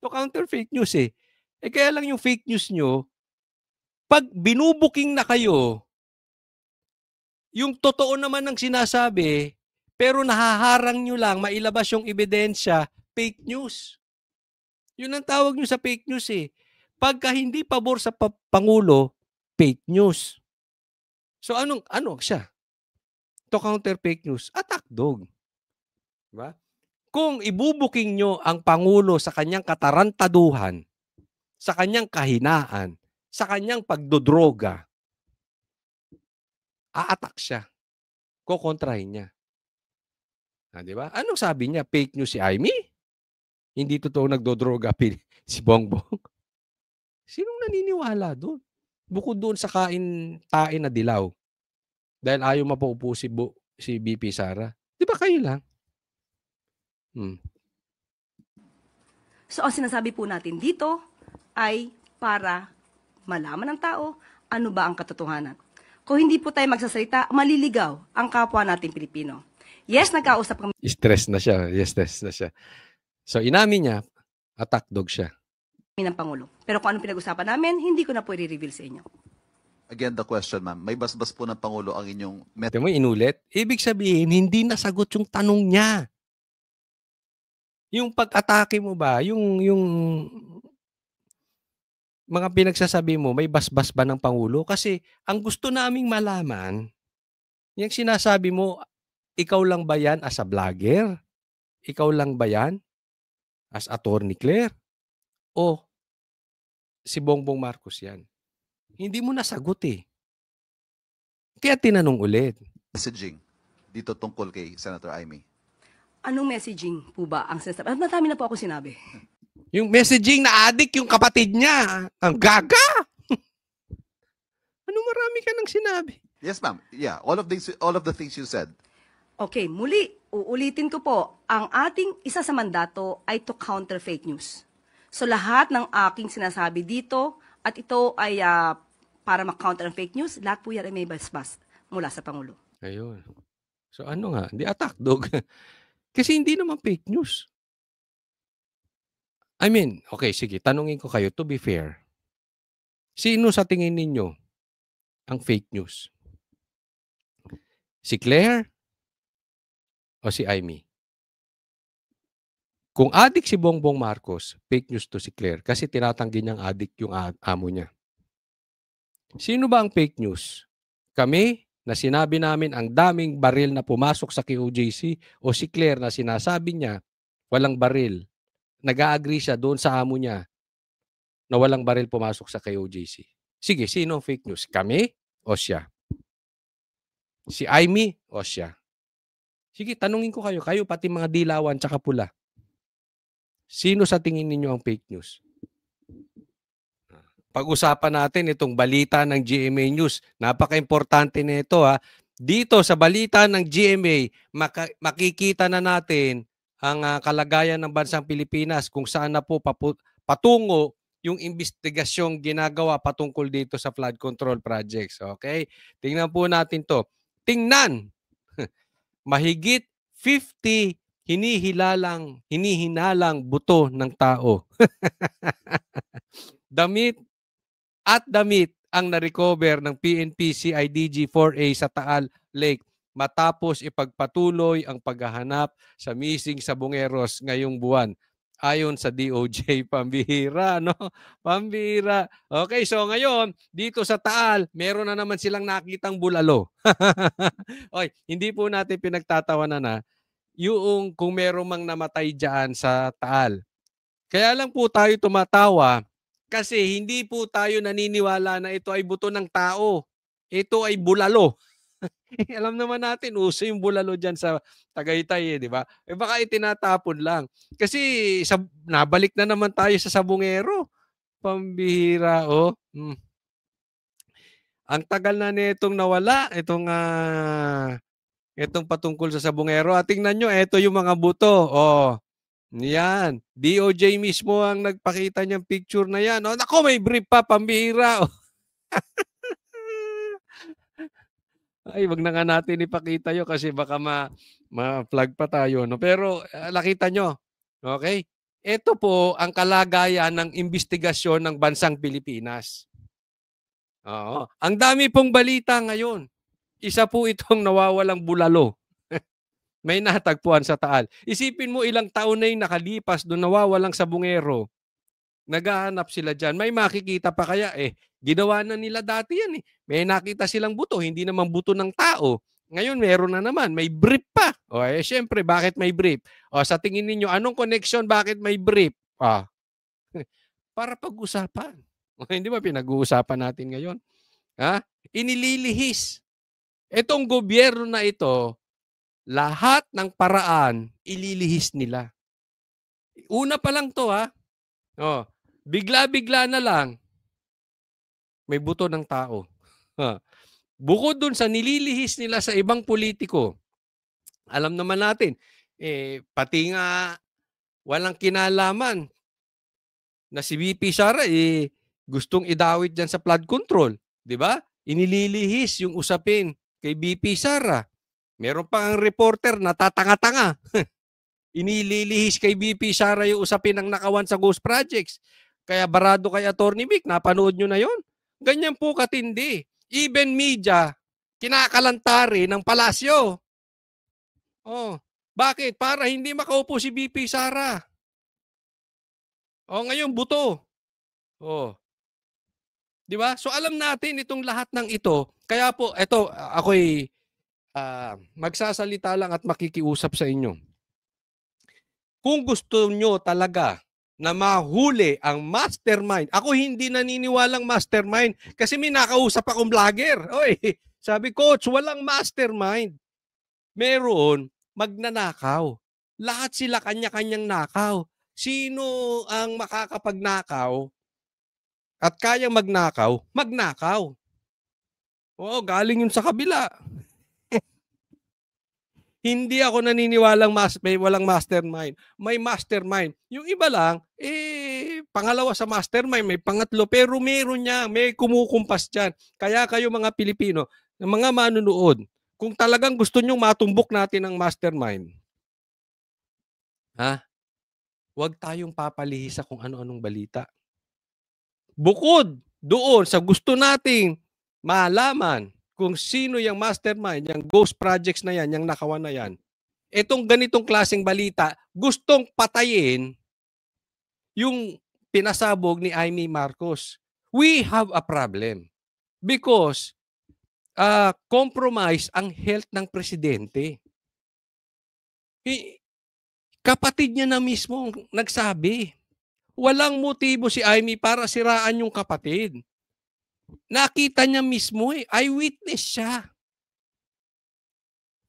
To counter fake news eh. Kaya lang yung fake news nyo, pag binubuking na kayo, yung totoo naman ng sinasabi, pero nahaharang nyo lang mailabas yung ebidensya, fake news. Yun ang tawag nyo sa fake news eh. Pagka hindi pabor sa Pangulo, fake news. So ano siya? To counter fake news, attack dog. Diba? Kung ibubuking nyo ang Pangulo sa kanyang katarantaduhan, sa kanyang kahinaan, sa kanyang pagdodroga, a-attack siya. Kokontrahin niya. Diba? Anong sabi niya? Fake news si Amy? Hindi totoo nagdodroga si Bongbong. Sinong naniniwala doon? Bukod doon sa tain na dilaw. Dahil ayaw mapaupo si BP Sara. Di ba kayo lang? So ang sinasabi po natin dito ay para malaman ng tao ano ba ang katotohanan. Kung hindi po tayo magsasalita, maliligaw ang kapwa natin Pilipino. Yes, nagkausap kami Stress na siya. Yes, stress na siya. So inamin niya, attack dog siya. ng Pangulo. Pero kung anong pinag-usapan namin, hindi ko na po i-reveal sa inyo. Again, the question, ma'am. May basbas po ng Pangulo ang inyong Ito mo, inulit. Ibig sabihin, hindi nasagot yung tanong niya. Yung pag-atake mo ba, yung mga pinagsasabi mo, may basbas ba ng Pangulo? Kasi ang gusto naming malaman, yung sinasabi mo, ikaw lang ba yan as a vlogger? Ikaw lang ba yan as Attorney Claire? O si Bongbong Marcos yan? Hindi mo nasagot eh. Kaya tinanong ulit. messaging dito tungkol kay Senator Amy. Anong messaging po ba ang sinasabi? Madami na po ako sinabi. Yung messaging na addict yung kapatid niya. Ang gaga! Ano marami ka nang sinabi? Yes, ma'am. Yeah, all of the things you said. Okay, muli, uulitin ko po, ang ating isa sa mandato ay to counter fake news. So lahat ng aking sinasabi dito, at ito ay para ma-counter ang fake news, lahat po yan ay may basbas mula sa Pangulo. Ayun. So ano nga, hindi attack dog. Kasi hindi naman fake news. I mean, okay, sige, tanungin ko kayo, to be fair. Sino sa tingin ninyo ang fake news? Si Claire o si Amy? Kung addict si Bongbong Marcos, fake news to si Claire kasi tinatanggi niyang addict yung amo niya. Sino ba ang fake news? Kami na sinabi namin ang daming baril na pumasok sa QJC o si Claire na sinasabi niya walang baril. Nag-a-agree siya doon sa amo niya na walang baril pumasok sa QJC. Sige, sino ang fake news? Kami o siya? Si Amy o siya? Sige, tanungin ko kayo. Kayo pati mga dilawan tsaka pula. Sino sa tingin ninyo ang fake news? Pag-usapan natin itong balita ng GMA News. Napaka-importante nito ha. Dito sa balita ng GMA, makikita na natin ang kalagayan ng bansang Pilipinas kung saan na po patungo yung investigasyong ginagawa patungkol dito sa flood control projects. Okay? Tingnan po natin to. Tingnan! Mahigit 50 hinihinalang buto ng tao. Damit ang na-recover ng PNP CIDG 4A sa Taal Lake matapos ipagpatuloy ang paghahanap sa missing sabongeros ngayong buwan. Ayon sa DOJ, pambihira, no? Pambihira. Okay, so ngayon, dito sa Taal, meron na naman silang nakitang bulalo. Oy, hindi po natin pinagtatawanan na yung kung meron mang namatay dyan sa Taal. Kaya lang po tayo tumatawa kasi hindi po tayo naniniwala na ito ay buto ng tao. Ito ay bulalo. Alam naman natin, uso yung bulalo dyan sa Tagaytay, di ba? Baka itinatapon lang. Kasi nabalik na naman tayo sa sabungero. Pambihira, oh. Ang tagal na nitong nawala, itong patungkol sa sabungero. At tingnan nyo, ito yung mga buto. Oh. Yan. DOJ mismo ang nagpakita niyang picture na yan. Oh, nako, may brief pa, pambihira. Oh. Ay, wag na nga natin ipakita yun kasi baka ma-flag pa tayo. No? Pero nakita nyo. Okay? Ito po ang kalagayan ng investigasyon ng bansang Pilipinas. Oo. Ang dami pong balita ngayon. Isa po itong nawawalang bulalo. May natagpuan sa Taal. Isipin mo ilang taon na yung nakalipas doon nawawalang sabungero. Naghahanap sila dyan. May makikita pa kaya ginawa na nila dati yan eh. May nakita silang buto, hindi naman buto ng tao. Ngayon meron na naman, may brief pa. O syempre, bakit may brief? O sa tingin ninyo, anong connection, bakit may brief? Para pag-usapan. O, hindi ba pinag-uusapan natin ngayon? Ha? Inililihis. Itong gobyerno na ito, lahat ng paraan, ililihis nila. Una pa lang to ha. Oh, bigla-bigla na lang, may buto ng tao. Bukod dun sa nililihis nila sa ibang politiko, alam naman natin, pati nga walang kinalaman na si VP Sara gustong idawit dyan sa flood control. Di ba? Inililihis yung usapin kay VP Sara. Meron pa ang reporter na tatanga-tanga. Inililihis kay VP Sara yung usapin ng nakawan sa Ghost Projects. Kaya barado kay Attorney Vic, napanood nyo na yon. Ganyan po katindi. Even media, kinakalantari ng palasyo. Oh, bakit? Para hindi makaupo si VP Sara. Oh, ngayon buto. Oh. 'Di ba? So alam natin itong lahat ng ito. Kaya po, ito ako'y magsasalita lang at makikiusap sa inyo. Kung gusto nyo talaga na mahuli ang mastermind, ako hindi naniniwalang mastermind kasi may nakausap akong vlogger. Oy, sabi, Coach, walang mastermind. Meron magnanakaw. Lahat sila kanya-kanyang nakaw. Sino ang makakapagnakaw at kayang magnakaw? Magnakaw. Oo, galing yun sa kabila. Hindi ako naniniwalang may walang mastermind. May mastermind. Yung iba lang, pangalawa sa mastermind, may pangatlo, pero meron niya, may kumukumpas dyan. Kaya kayo mga Pilipino, mga manunood, kung talagang gusto nyong matumbok natin ang mastermind, huwag tayong papalihis sa kung ano-anong balita. Bukod doon sa gusto nating malaman kung sino yung mastermind, yung ghost projects na yan, yung nakawan na yan, itong ganitong klaseng balita, gustong patayin yung pinasabog ni Amy Marcos. We have a problem because compromise ang health ng presidente. Kapatid niya na mismo nagsabi, walang motibo si Amy para siraan yung kapatid. Nakita niya mismo eyewitness siya.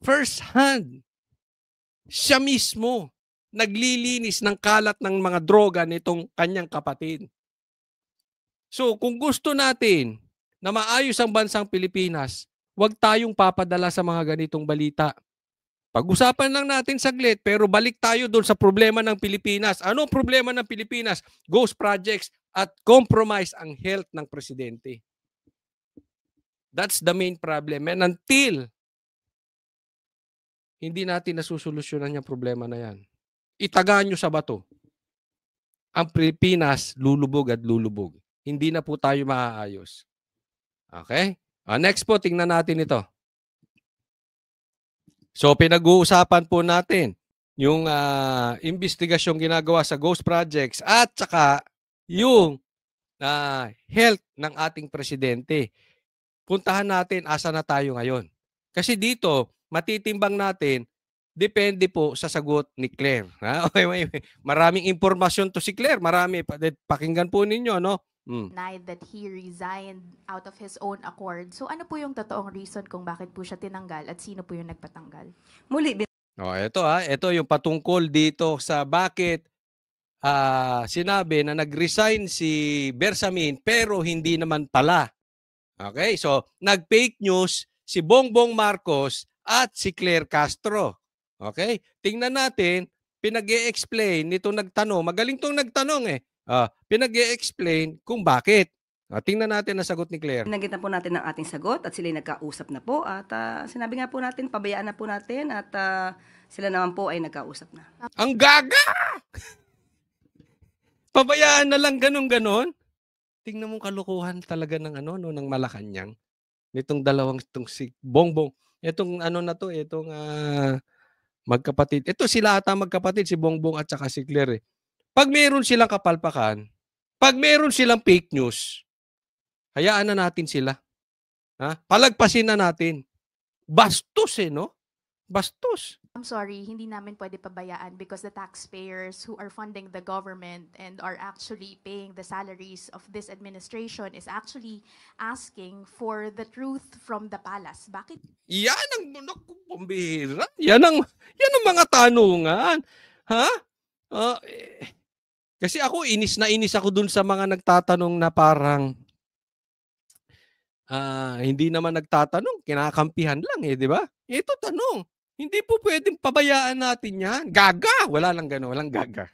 First hand. Siya mismo. naglilinis ng kalat ng mga droga nitong kanyang kapatid. So kung gusto natin na maayos ang bansang Pilipinas, huwag tayong papadala sa mga ganitong balita. Pag-usapan lang natin saglit, pero balik tayo doon sa problema ng Pilipinas. Anong problema ng Pilipinas? Ghost projects at compromise ang health ng presidente. That's the main problem. And until hindi natin nasusolusyonan yung problema na yan, itagaan nyo sa bato. Ang Pilipinas, lulubog at lulubog. Hindi na po tayo maaayos. Okay? Next po, tingnan natin ito. So, pinag-uusapan po natin yung investigasyong ginagawa sa ghost projects at saka yung health ng ating presidente. Puntahan natin asa na tayo ngayon. Kasi dito, matitimbang natin, depende po sa sagot ni Claire. Okay, maraming impormasyon to si Claire. Marami. Pakinggan po ninyo, no? Denied that he resigned out of his own accord. So ano po yung totoong reason kung bakit po siya tinanggal at sino po yung nagpatanggal? Muli, Ito yung patungkol dito sa bakit sinabi na nag-resign si Bersamin pero hindi naman pala. Okay, so nag-fake news si Bongbong Marcos at si Claire Castro. Okay, tingnan natin, pinag-e-explain nitong nagtanong, magaling tong nagtanong pinag-e-explain kung bakit. Tingnan natin ang sagot ni Claire. Binanggit na po natin ang ating sagot at sila nagkausap na po at sinabi nga po natin, pabayaan na po natin at sila naman po ay nagkausap na. Ang gaga! Pabayaan na lang ganon-ganon? Tingnan mong kalukuhan talaga ng ng Malacanang. Nitong dalawang itong si Bongbong. Itong itong magkapatid. Ito sila ata magkapatid, si Bongbong at saka si Claire. Pag meron silang kapalpakan, pag meron silang fake news, hayaan na natin sila. Palagpasin na natin. Bastos no? Bastos. I'm sorry, hindi namin pwede pabayaan because the taxpayers who are funding the government and are actually paying the salaries of this administration is actually asking for the truth from the palace. Bakit? Yan ang pambihira. Yan ang mga tanungan. Kasi ako, inis ako dun sa mga nagtatanong na parang hindi naman nagtatanong, kinakampihan lang di ba? Ito tanong. Hindi po pwedeng pabayaan natin yan. Gaga! Wala lang gano'n, walang gaga.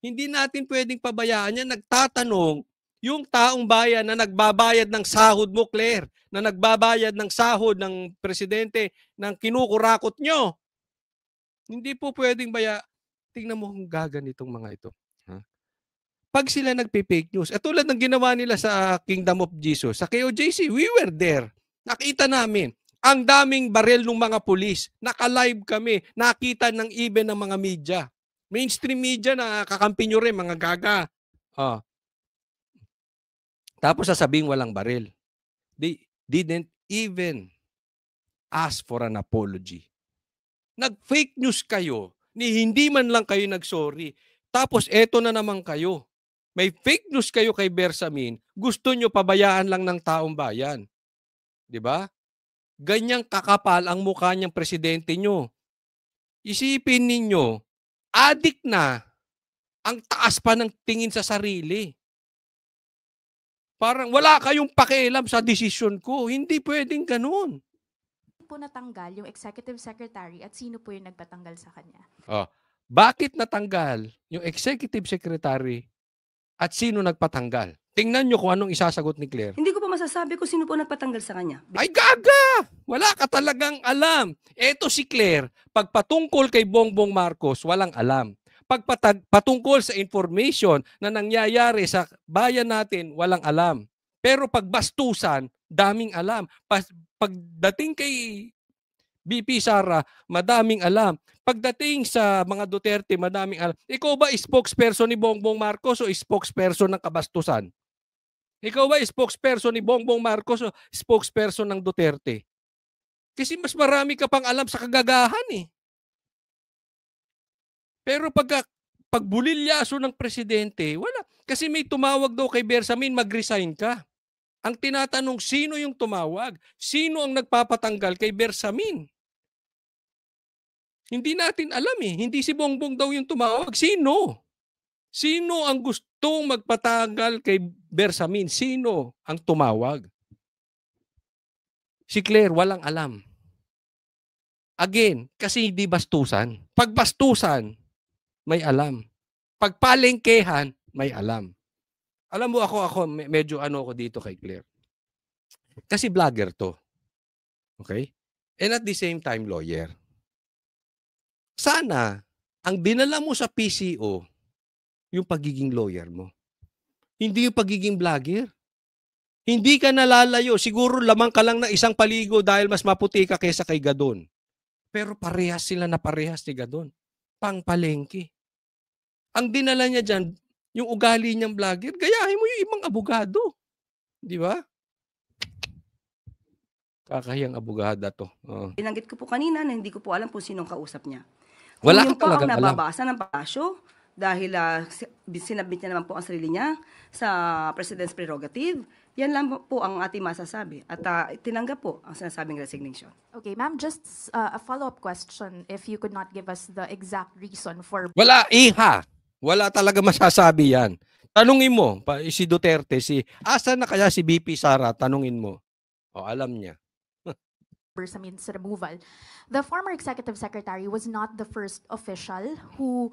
Hindi natin pwedeng pabayaan yan. Nagtatanong yung taong bayan na nagbabayad ng sahod mo, Claire, na nagbabayad ng sahod ng presidente ng kinukurakot nyo. Hindi po pwedeng tingnan mo kung gaga nitong mga ito. Pag sila nagpe-fake news, tulad ng ginawa nila sa Kingdom of Jesus, sa KOJC, we were there. Nakita namin. Ang daming barel ng mga pulis. Naka-live kami. Nakita ng even ng mga media. Mainstream media na kakampi nyo rin, mga gaga. Tapos sasabihin walang barel. They didn't even ask for an apology. Nag-fake news kayo, hindi man lang kayo nag-sorry. Tapos eto na naman kayo. May fake news kayo kay Bersamin, gusto nyo pabayaan lang ng taong bayan. Di ba? Ganyang kakapal ang mukha niyang presidente nyo. Isipin ninyo, adik na, ang taas pa ng tingin sa sarili. Parang wala kayong pakialam sa desisyon ko. Hindi pwedeng ganun. Po natanggal yung executive secretary at sino po yung nagpatanggal sa kanya? Bakit natanggal yung executive secretary at sino nagpatanggal? Tingnan nyo kung anong isasagot ni Claire. Hindi ko pa masasabi kung sino po nagpatanggal sa kanya. Ay gaga! Wala ka talagang alam. Eto si Claire, pag patungkol kay Bongbong Marcos, walang alam. Pag patungkol sa information na nangyayari sa bayan natin, walang alam. Pero pag bastusan, daming alam. Pagdating kay BP Sara, madaming alam. Pagdating sa mga Duterte, madaming alam. Ikaw ba spokesperson ni Bongbong Marcos o spokesperson ng kabastusan? Ikaw ba spokesperson ni Bongbong Marcos o spokesperson ng Duterte? Kasi mas marami ka pang alam sa kagagahan Pero pag bulilyaso ng presidente, wala. Kasi may tumawag daw kay Bersamin, mag-resign ka. Ang tinatanong, sino yung tumawag? Sino ang nagpapatanggal kay Bersamin? Hindi natin alam eh. Hindi si Bongbong daw yung tumawag. Sino? Sino ang gustong magpatanggal kay Bersamin? Sino ang tumawag? Si Claire, walang alam. Again, kasi hindi bastusan. Pag bastusan, may alam. Pag palengkehan, may alam. Alam mo ako medyo ako dito kay Claire. Kasi vlogger to. Okay? And at the same time, lawyer. Sana, ang dinala mo sa PCO, yung pagiging lawyer mo. Hindi yung pagiging vlogger. Hindi ka nalalayo. Siguro lamang ka lang na isang paligo dahil mas maputi ka kaysa kay Gadon. Pero parehas sila na parehas ni Gadon. Pangpalengke. Ang dinala niya dyan, yung ugali niyang vlogger, gayahin mo yung ibang abogado. Di ba? Kakahiyang abogada to. Oh. Binanggit ko po kanina na hindi ko po alam kung sinong kausap niya. Wala Kung yun ka po ang talagang alam. nababasa ng palasyo, dahil sinabit niya naman po ang sarili niya sa President's prerogative, yan lang po ang ating masasabi. At tinanggap po ang sinasabing resignation. Okay, ma'am, just a follow-up question. If you could not give us the exact reason for... Wala, iha. Wala talaga masasabi yan. Tanungin mo, si Duterte, asa na kaya si BP Sara? Tanungin mo. O, alam niya. Bersamin's removal. The former executive secretary was not the first official who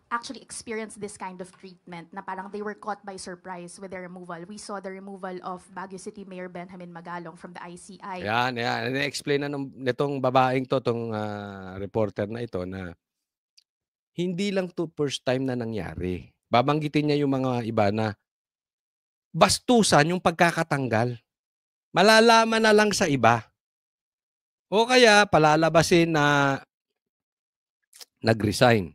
actually experienced this kind of treatment na parang they were caught by surprise with their removal. We saw the removal of Baguio City Mayor Benjamin Magalong from the ICI. Yan. Na-explain na nitong babaeng to, tong reporter na ito, na hindi lang to first time na nangyari. Babanggitin niya yung mga iba na bastusan yung pagkakatanggal. Malalaman na lang sa iba. O kaya palalabasin na nag-resign.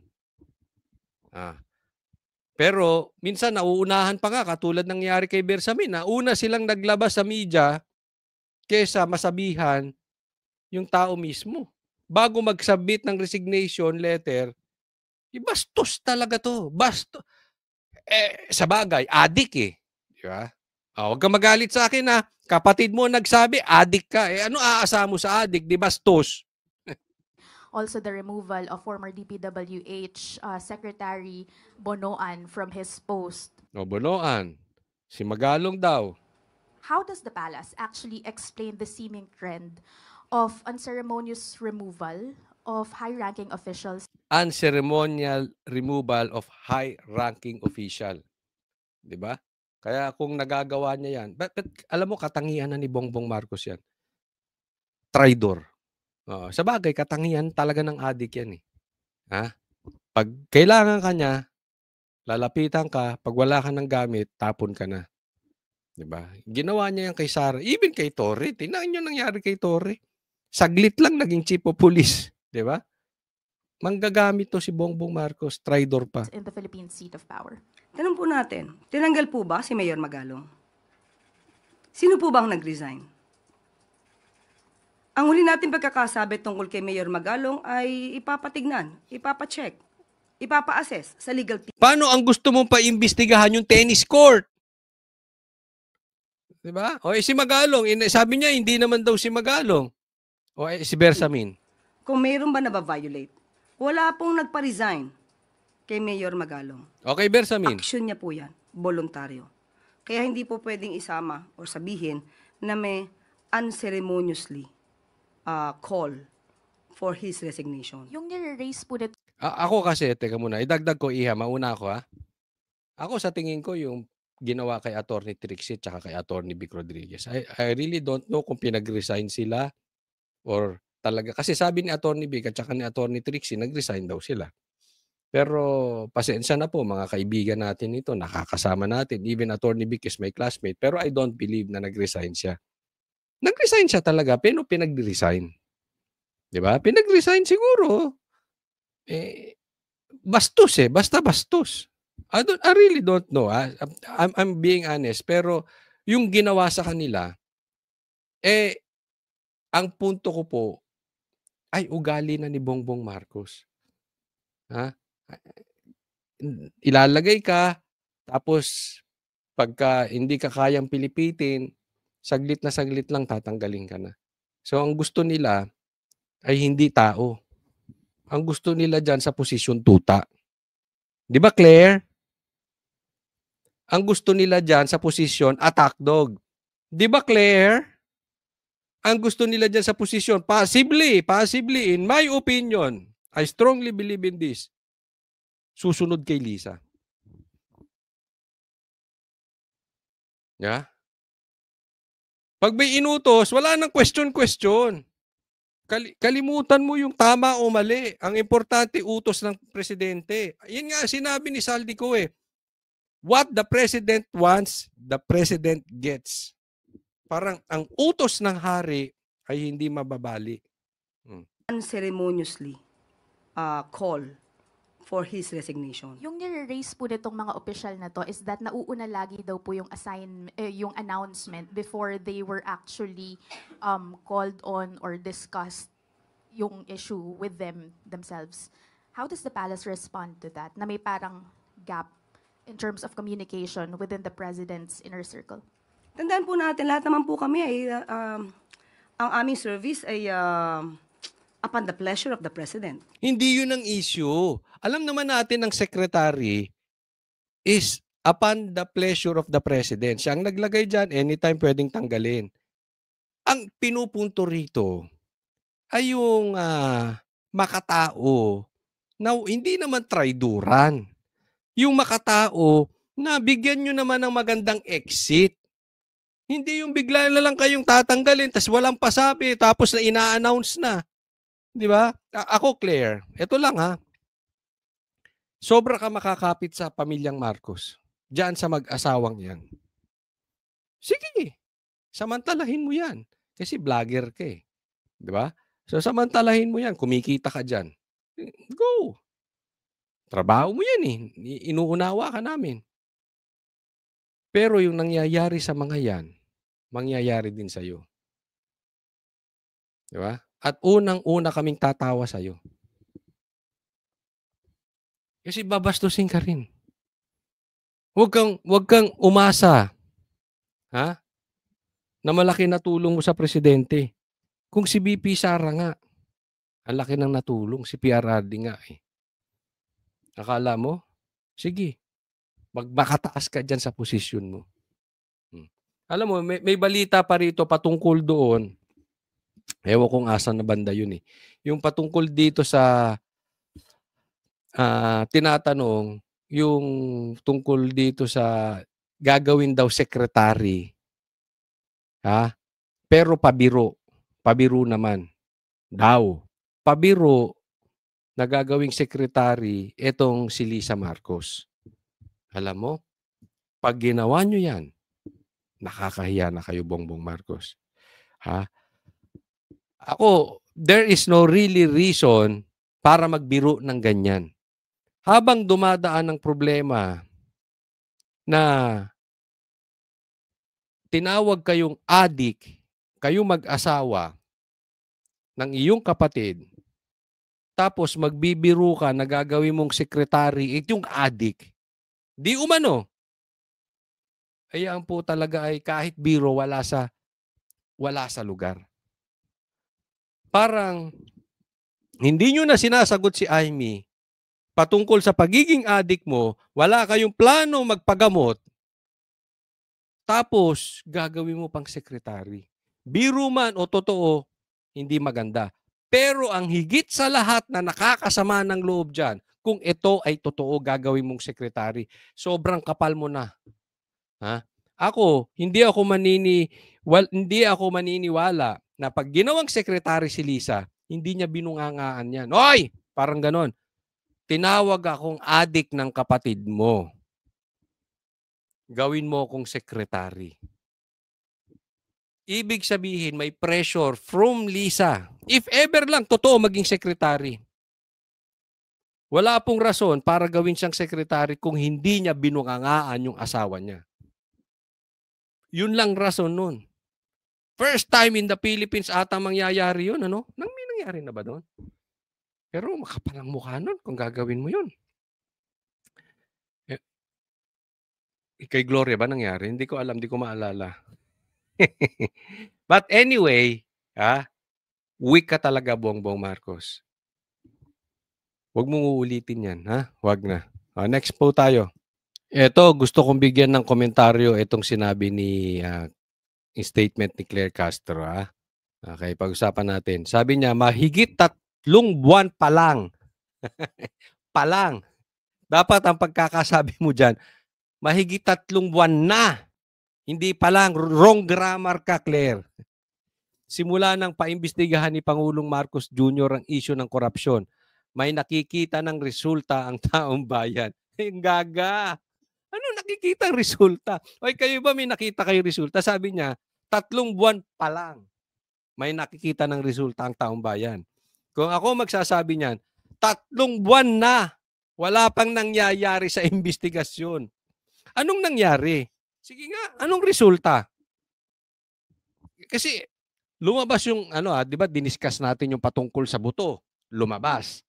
Pero minsan nauunahan pa nga, katulad nangyari kay Bersamin. Una silang naglabas sa media kesa masabihan yung tao mismo. Bago mag-submit ng resignation letter, bastos talaga to. Bastos. Sa bagay, adik eh. Di ba? Huwag kang magalit sa akin na kapatid mo nagsabi, adik ka. Ano aasa mo sa adik? Di bastos. Also the removal of former DPWH Secretary Bonoan from his post. Bonoan. Si Magalong daw. How does the palace actually explain the seeming trend of unceremonious removal of high-ranking officials? Unceremonial removal of high-ranking official. Di ba? Kaya kung nagagawa niya yan, but alam mo, katangian na ni Bongbong Marcos yan. Traidor. Sa bagay, katangian talaga ng adik yan eh. Pag kailangan ka niya, lalapitan ka, pag wala ka ng gamit, tapon ka na. Diba? Ginawa niya yan kay Sara, even kay Torre. Tingnan niyo nangyari kay Torre. Saglit lang naging chief of police. Diba? Manggagamit to si Bongbong Marcos, traidor pa. In the Philippine seat of power. Tanong po natin, tinanggal po ba si Mayor Magalong? Sino po bang nag-resign? Ang huli natin pagkakasabi tungkol kay Mayor Magalong ay ipapatignan, ipapacheck, ipapa-assess sa legal team. Paano ang gusto mong paimbestigahan yung tennis court? Diba? O si Magalong, sabi niya hindi naman daw si Magalong. O si Bersamin. Kung mayroon ba na-violate, wala pong nagpa-resign kay Mayor Magalong. Okay, Bersamin. Action niya po yan, voluntaryo. Kaya hindi po pwedeng isama o sabihin na may unceremoniously call for his resignation. Yung nire-raise po na... Ako kasi, teka muna, idagdag ko, Iha, mauna ako ha. Ako sa tingin ko yung ginawa kay Attorney Trixie tsaka kay Attorney Vic Rodriguez. I really don't know kung pinag-resign sila or talaga. Kasi sabi ni Attorney Vic at tsaka ni Attorney Trixie, nag-resign daw sila. Pero pasensya na po mga kaibigan natin ito, nakakasama natin. Even Attorney Vic is my classmate. Pero I don't believe na nag-resign siya. Nag-resign siya talaga, pero pinag-resign. Di ba? Pinag-resign siguro. Bastos eh. Basta bastos. I really don't know. I'm being honest. Pero yung ginawa sa kanila, ang punto ko po, ay ugali na ni Bongbong Marcos. Ilalagay ka, tapos pagka hindi ka kayang pilipitin, saglit lang tatanggalin ka na. So ang gusto nila ay hindi tao. ang gusto nila dyan sa posisyon tuta. Di ba, Claire? Ang gusto nila dyan sa posisyon attack dog. Di ba, Claire? Ang gusto nila dyan sa posisyon, possibly, in my opinion, I strongly believe in this, susunod kay Lisa. Yeah? Pag may inutos, wala nang question. Kalimutan mo yung tama o mali. Ang importante, utos ng presidente. Yan nga, sinabi ni Saldico eh. What the president wants, the president gets. Parang ang utos ng hari ay hindi mababali. Unceremoniously call for his resignation. Yung nire-raise po nitong mga opisyal na to is that nauuna lagi daw po yung yung announcement before they were actually called on or discussed yung issue with themselves. How does the palace respond to that? Na may parang gap in terms of communication within the president's inner circle? Tandaan po natin, lahat naman po kami ay ang aming service ay upon the pleasure of the president. Hindi yun ang issue. Alam naman natin ang secretary is upon the pleasure of the president. Siya ang naglagay dyan, anytime pwedeng tanggalin. Ang pinupunto rito ay yung makatao na hindi naman traiduran. Yung makatao na bigyan nyo naman ng magandang exit. Hindi yung bigla na lang kayong tatanggalin tapos walang pasabi tapos na ina-announce na. Di ba? Ako, Claire, ito lang ha. Sobra ka makakapit sa pamilyang Marcos. Diyan sa mag-asawang yan. Sige, samantalahin mo yan. Kasi vlogger ka eh. Di ba? So samantalahin mo yan. Kumikita ka dyan. Go. Trabaho mo yan eh. Inuunawa ka namin. Pero yung nangyayari sa mga yan, mangyayari din sa'yo. Di ba? At unang-una kaming tatawa sa'yo. Kasi babastusin ka rin. Huwag kang umasa. Ha? Na malaki na tulong mo sa presidente. Kung si BP Sara nga, ang laki ng natulong. Si PRRD nga eh. Akala mo? Sige. Magmakataas ka dyan sa posisyon mo. Alam mo, may balita pa rito patungkol doon. Ewan kung asan na banda yun eh. Yung patungkol dito sa tinatanong, yung tungkol dito sa gagawin daw secretary. Ha? Pero pabiro. Pabiro naman. Daw. Pabiro na gagawing secretary itong si Lisa Marcos. Alam mo, pag ginawa nyo yan, nakakahiya na kayo, Bongbong Marcos. Ha? Ako, there is no really reason para magbiro ng ganyan. Habang dumadaan ang problema na tinawag kayong adik, kayong mag-asawa ng iyong kapatid, tapos magbibiro ka na gagawin mong sekretary, yung adik, di umano. Ayan po talaga ay kahit biro wala sa lugar. Parang hindi nyo na sinasagot si Amy patungkol sa pagiging adik mo, wala kayong plano magpagamot, tapos gagawin mo pang sekretary. Biro man o totoo, hindi maganda. Pero ang higit sa lahat na nakakasama ng loob dyan, kung ito ay totoo gagawin mong sekretary, sobrang kapal mo na. Ha? Ako, hindi ako maniniwala na pag ginawang sekretary si Lisa, hindi niya binungangaan yan. Oy! Parang ganon. Tinawag akong adik ng kapatid mo. Gawin mo akong sekretary. Ibig sabihin, may pressure from Lisa. If ever lang, totoo maging sekretary. Wala pong rason para gawin siyang sekretary kung hindi niya binungangaan yung asawa niya. Yun lang rason nun. First time in the Philippines ata mangyayari yun, ano? May nangyari na ba doon? Pero makapal ang mukha nun kung gagawin mo yun. Kay Gloria ba nangyari? Hindi ko alam, hindi ko maalala. But anyway, weak ka talaga, Bongbong Marcos. Huwag mong uulitin yan, ha? Huwag na. Next po tayo. Ito, gusto kong bigyan ng komentaryo itong sinabi ni statement ni Claire Castro. Okay, pag-usapan natin. Sabi niya, mahigit 3 buwan pa lang. Pa lang. Dapat ang pagkakasabi mo dyan, mahigit 3 buwan na. Hindi pa lang. Wrong grammar ka, Claire. Simula nang paimbestigahan ni Pangulong Marcos Jr. ang issue ng korupsyon, may nakikita ng resulta ang taong bayan. Gaga. Ano nakikita ang resulta? Oy, kayo ba may nakita kayo resulta? Sabi niya, 3 buwan pa lang may nakikita ng resulta ang taong bayan. Kung ako magsasabi niyan, 3 buwan na wala pang nangyayari sa investigasyon. Anong nangyari? Sige nga, anong resulta? Kasi lumabas yung di ba diniscuss natin yung patungkol sa buto. Lumabas.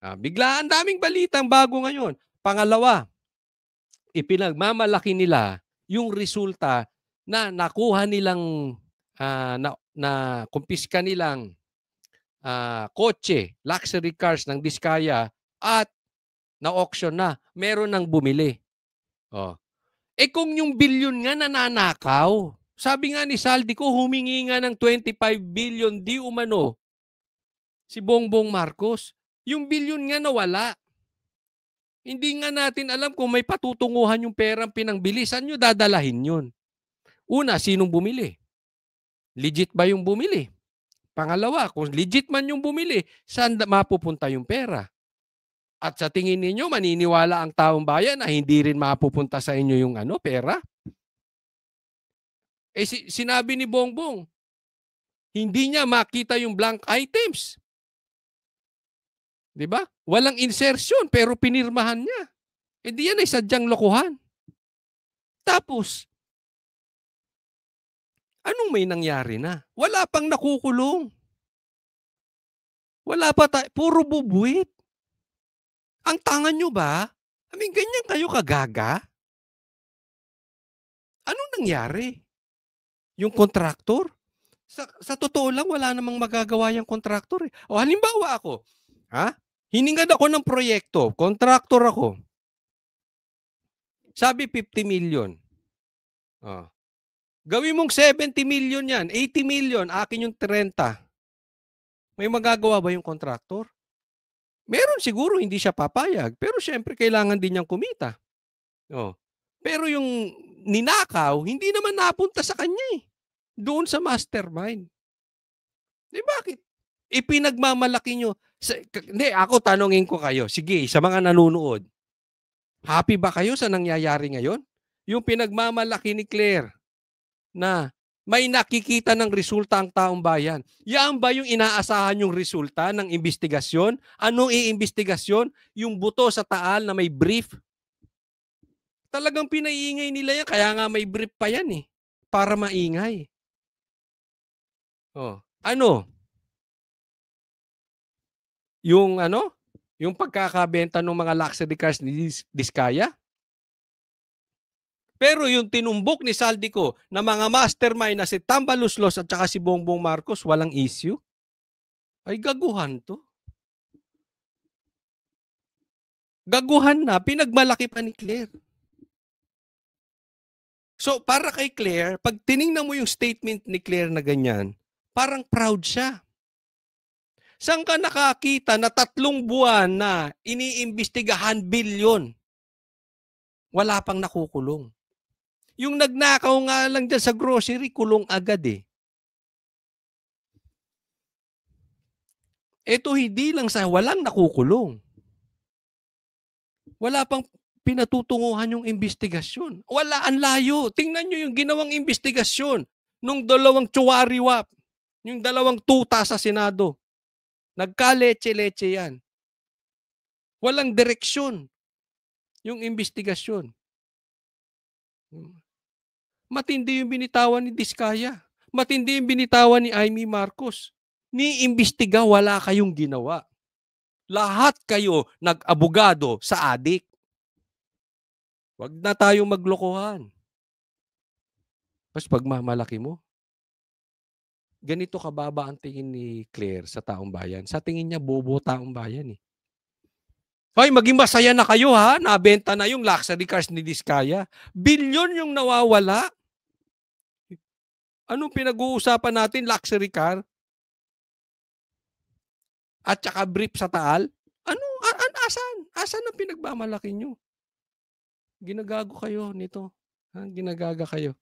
Bigla ang daming balitang bago ngayon. Pangalawa, ipinagmamalaki nila yung resulta na nakuha nilang na kumpiska nilang kotse, luxury cars ng Diskaya at na-auction na. Meron nang bumili. Kung yung bilyon nga nananakaw, sabi nga ni Saldico, humingi nga ng 25 billion di umano si Bongbong Marcos. Yung bilyon nga nawala. Hindi nga natin alam kung may patutunguhan yung perang pinangbili. Saan nyo dadalahin yun? Una, sinong bumili? Legit ba yung bumili? Pangalawa, kung legit man yung bumili, saan mapupunta yung pera? At sa tingin ninyo, maniniwala ang taong bayan na hindi rin mapupunta sa inyo yung pera? Sinabi ni Bongbong, hindi niya makita yung blank items. Di ba? Walang insertion pero pinirmahan niya. Di yan ay sadyang lokohan. Tapos, anong may nangyari na? Wala pang nakukulong. Wala pa puro bubuwit. Ang tangan nyo ba? Ganyan kayo kagaga? Anong nangyari? Yung kontraktor? Sa totoo lang, wala namang magagawa yung kontraktor. O halimbawa ako, hiningad ako ng proyekto, kontraktor ako. Sabi 50 million. Gawin mong 70 million yan, 80 million, akin yung 30. May magagawa ba yung kontraktor? Meron siguro, hindi siya papayag. Pero syempre, kailangan din niyang kumita. Pero yung ninakaw, hindi naman napunta sa kanya eh. Doon sa mastermind. Bakit? Ipinagmamalaki nyo. Ako tanongin ko kayo. Sige, sa mga nanonood. Happy ba kayo sa nangyayari ngayon? Yung pinagmamalaki ni Claire na may nakikita ng resulta ang taong bayan. Yan ba yung inaasahan yung resulta ng investigasyon? Anong iimbestigasyon? Yung buto sa Taal na may brief? Talagang pinaiingay nila yan. Kaya nga may brief pa yan eh. Para maingay. Yung pagkakabenta ng mga luxury cars ni Diskaya? Pero yung tinumbok ni Saldico na mga mastermind na si Tambaluslos at saka si Bongbong Marcos, walang issue? Ay gaguhan to. Gaguhan na, pinagmalaki pa ni Claire. So, para kay Claire, pag tiningnan mo yung statement ni Claire na ganyan, parang proud siya. Saan ka nakakita na 3 buwan na iniimbestigahan bilyon? Wala pang nakukulong. Yung nagnakaw nga lang dyan sa grocery, kulong agad eh. Ito hindi lang sa walang nakukulong. Wala pang pinatutunguhan yung investigasyon. Wala, ang layo. Tingnan nyo yung ginawang investigasyon nung 2 tsuwariwap, yung 2 tuta sa Senado. Nagka-leche-leche yan. Walang direksyon yung investigasyon. Matindi yung binitawan ni Diskaya. Matindi yung binitawan ni Amy Marcos. Ni-imbestiga, wala kayong ginawa. Lahat kayo nag-abogado sa adik. Wag na tayong maglokohan. Mas pagmamalaki mo. Ganito kababa ang tingin ni Claire sa taong bayan. Sa tingin niya, bobo taong bayan eh. Hoy, maging masaya na kayo ha. Nabenta na yung luxury cars ni Diskaya. Bilyon yung nawawala. Anong pinag-uusapan natin? Luxury car? At saka brief sa Taal? Ano? Asan? Asan ang pinagmamalaki nyo? Ginagago kayo nito. Ha? Ginagaga kayo.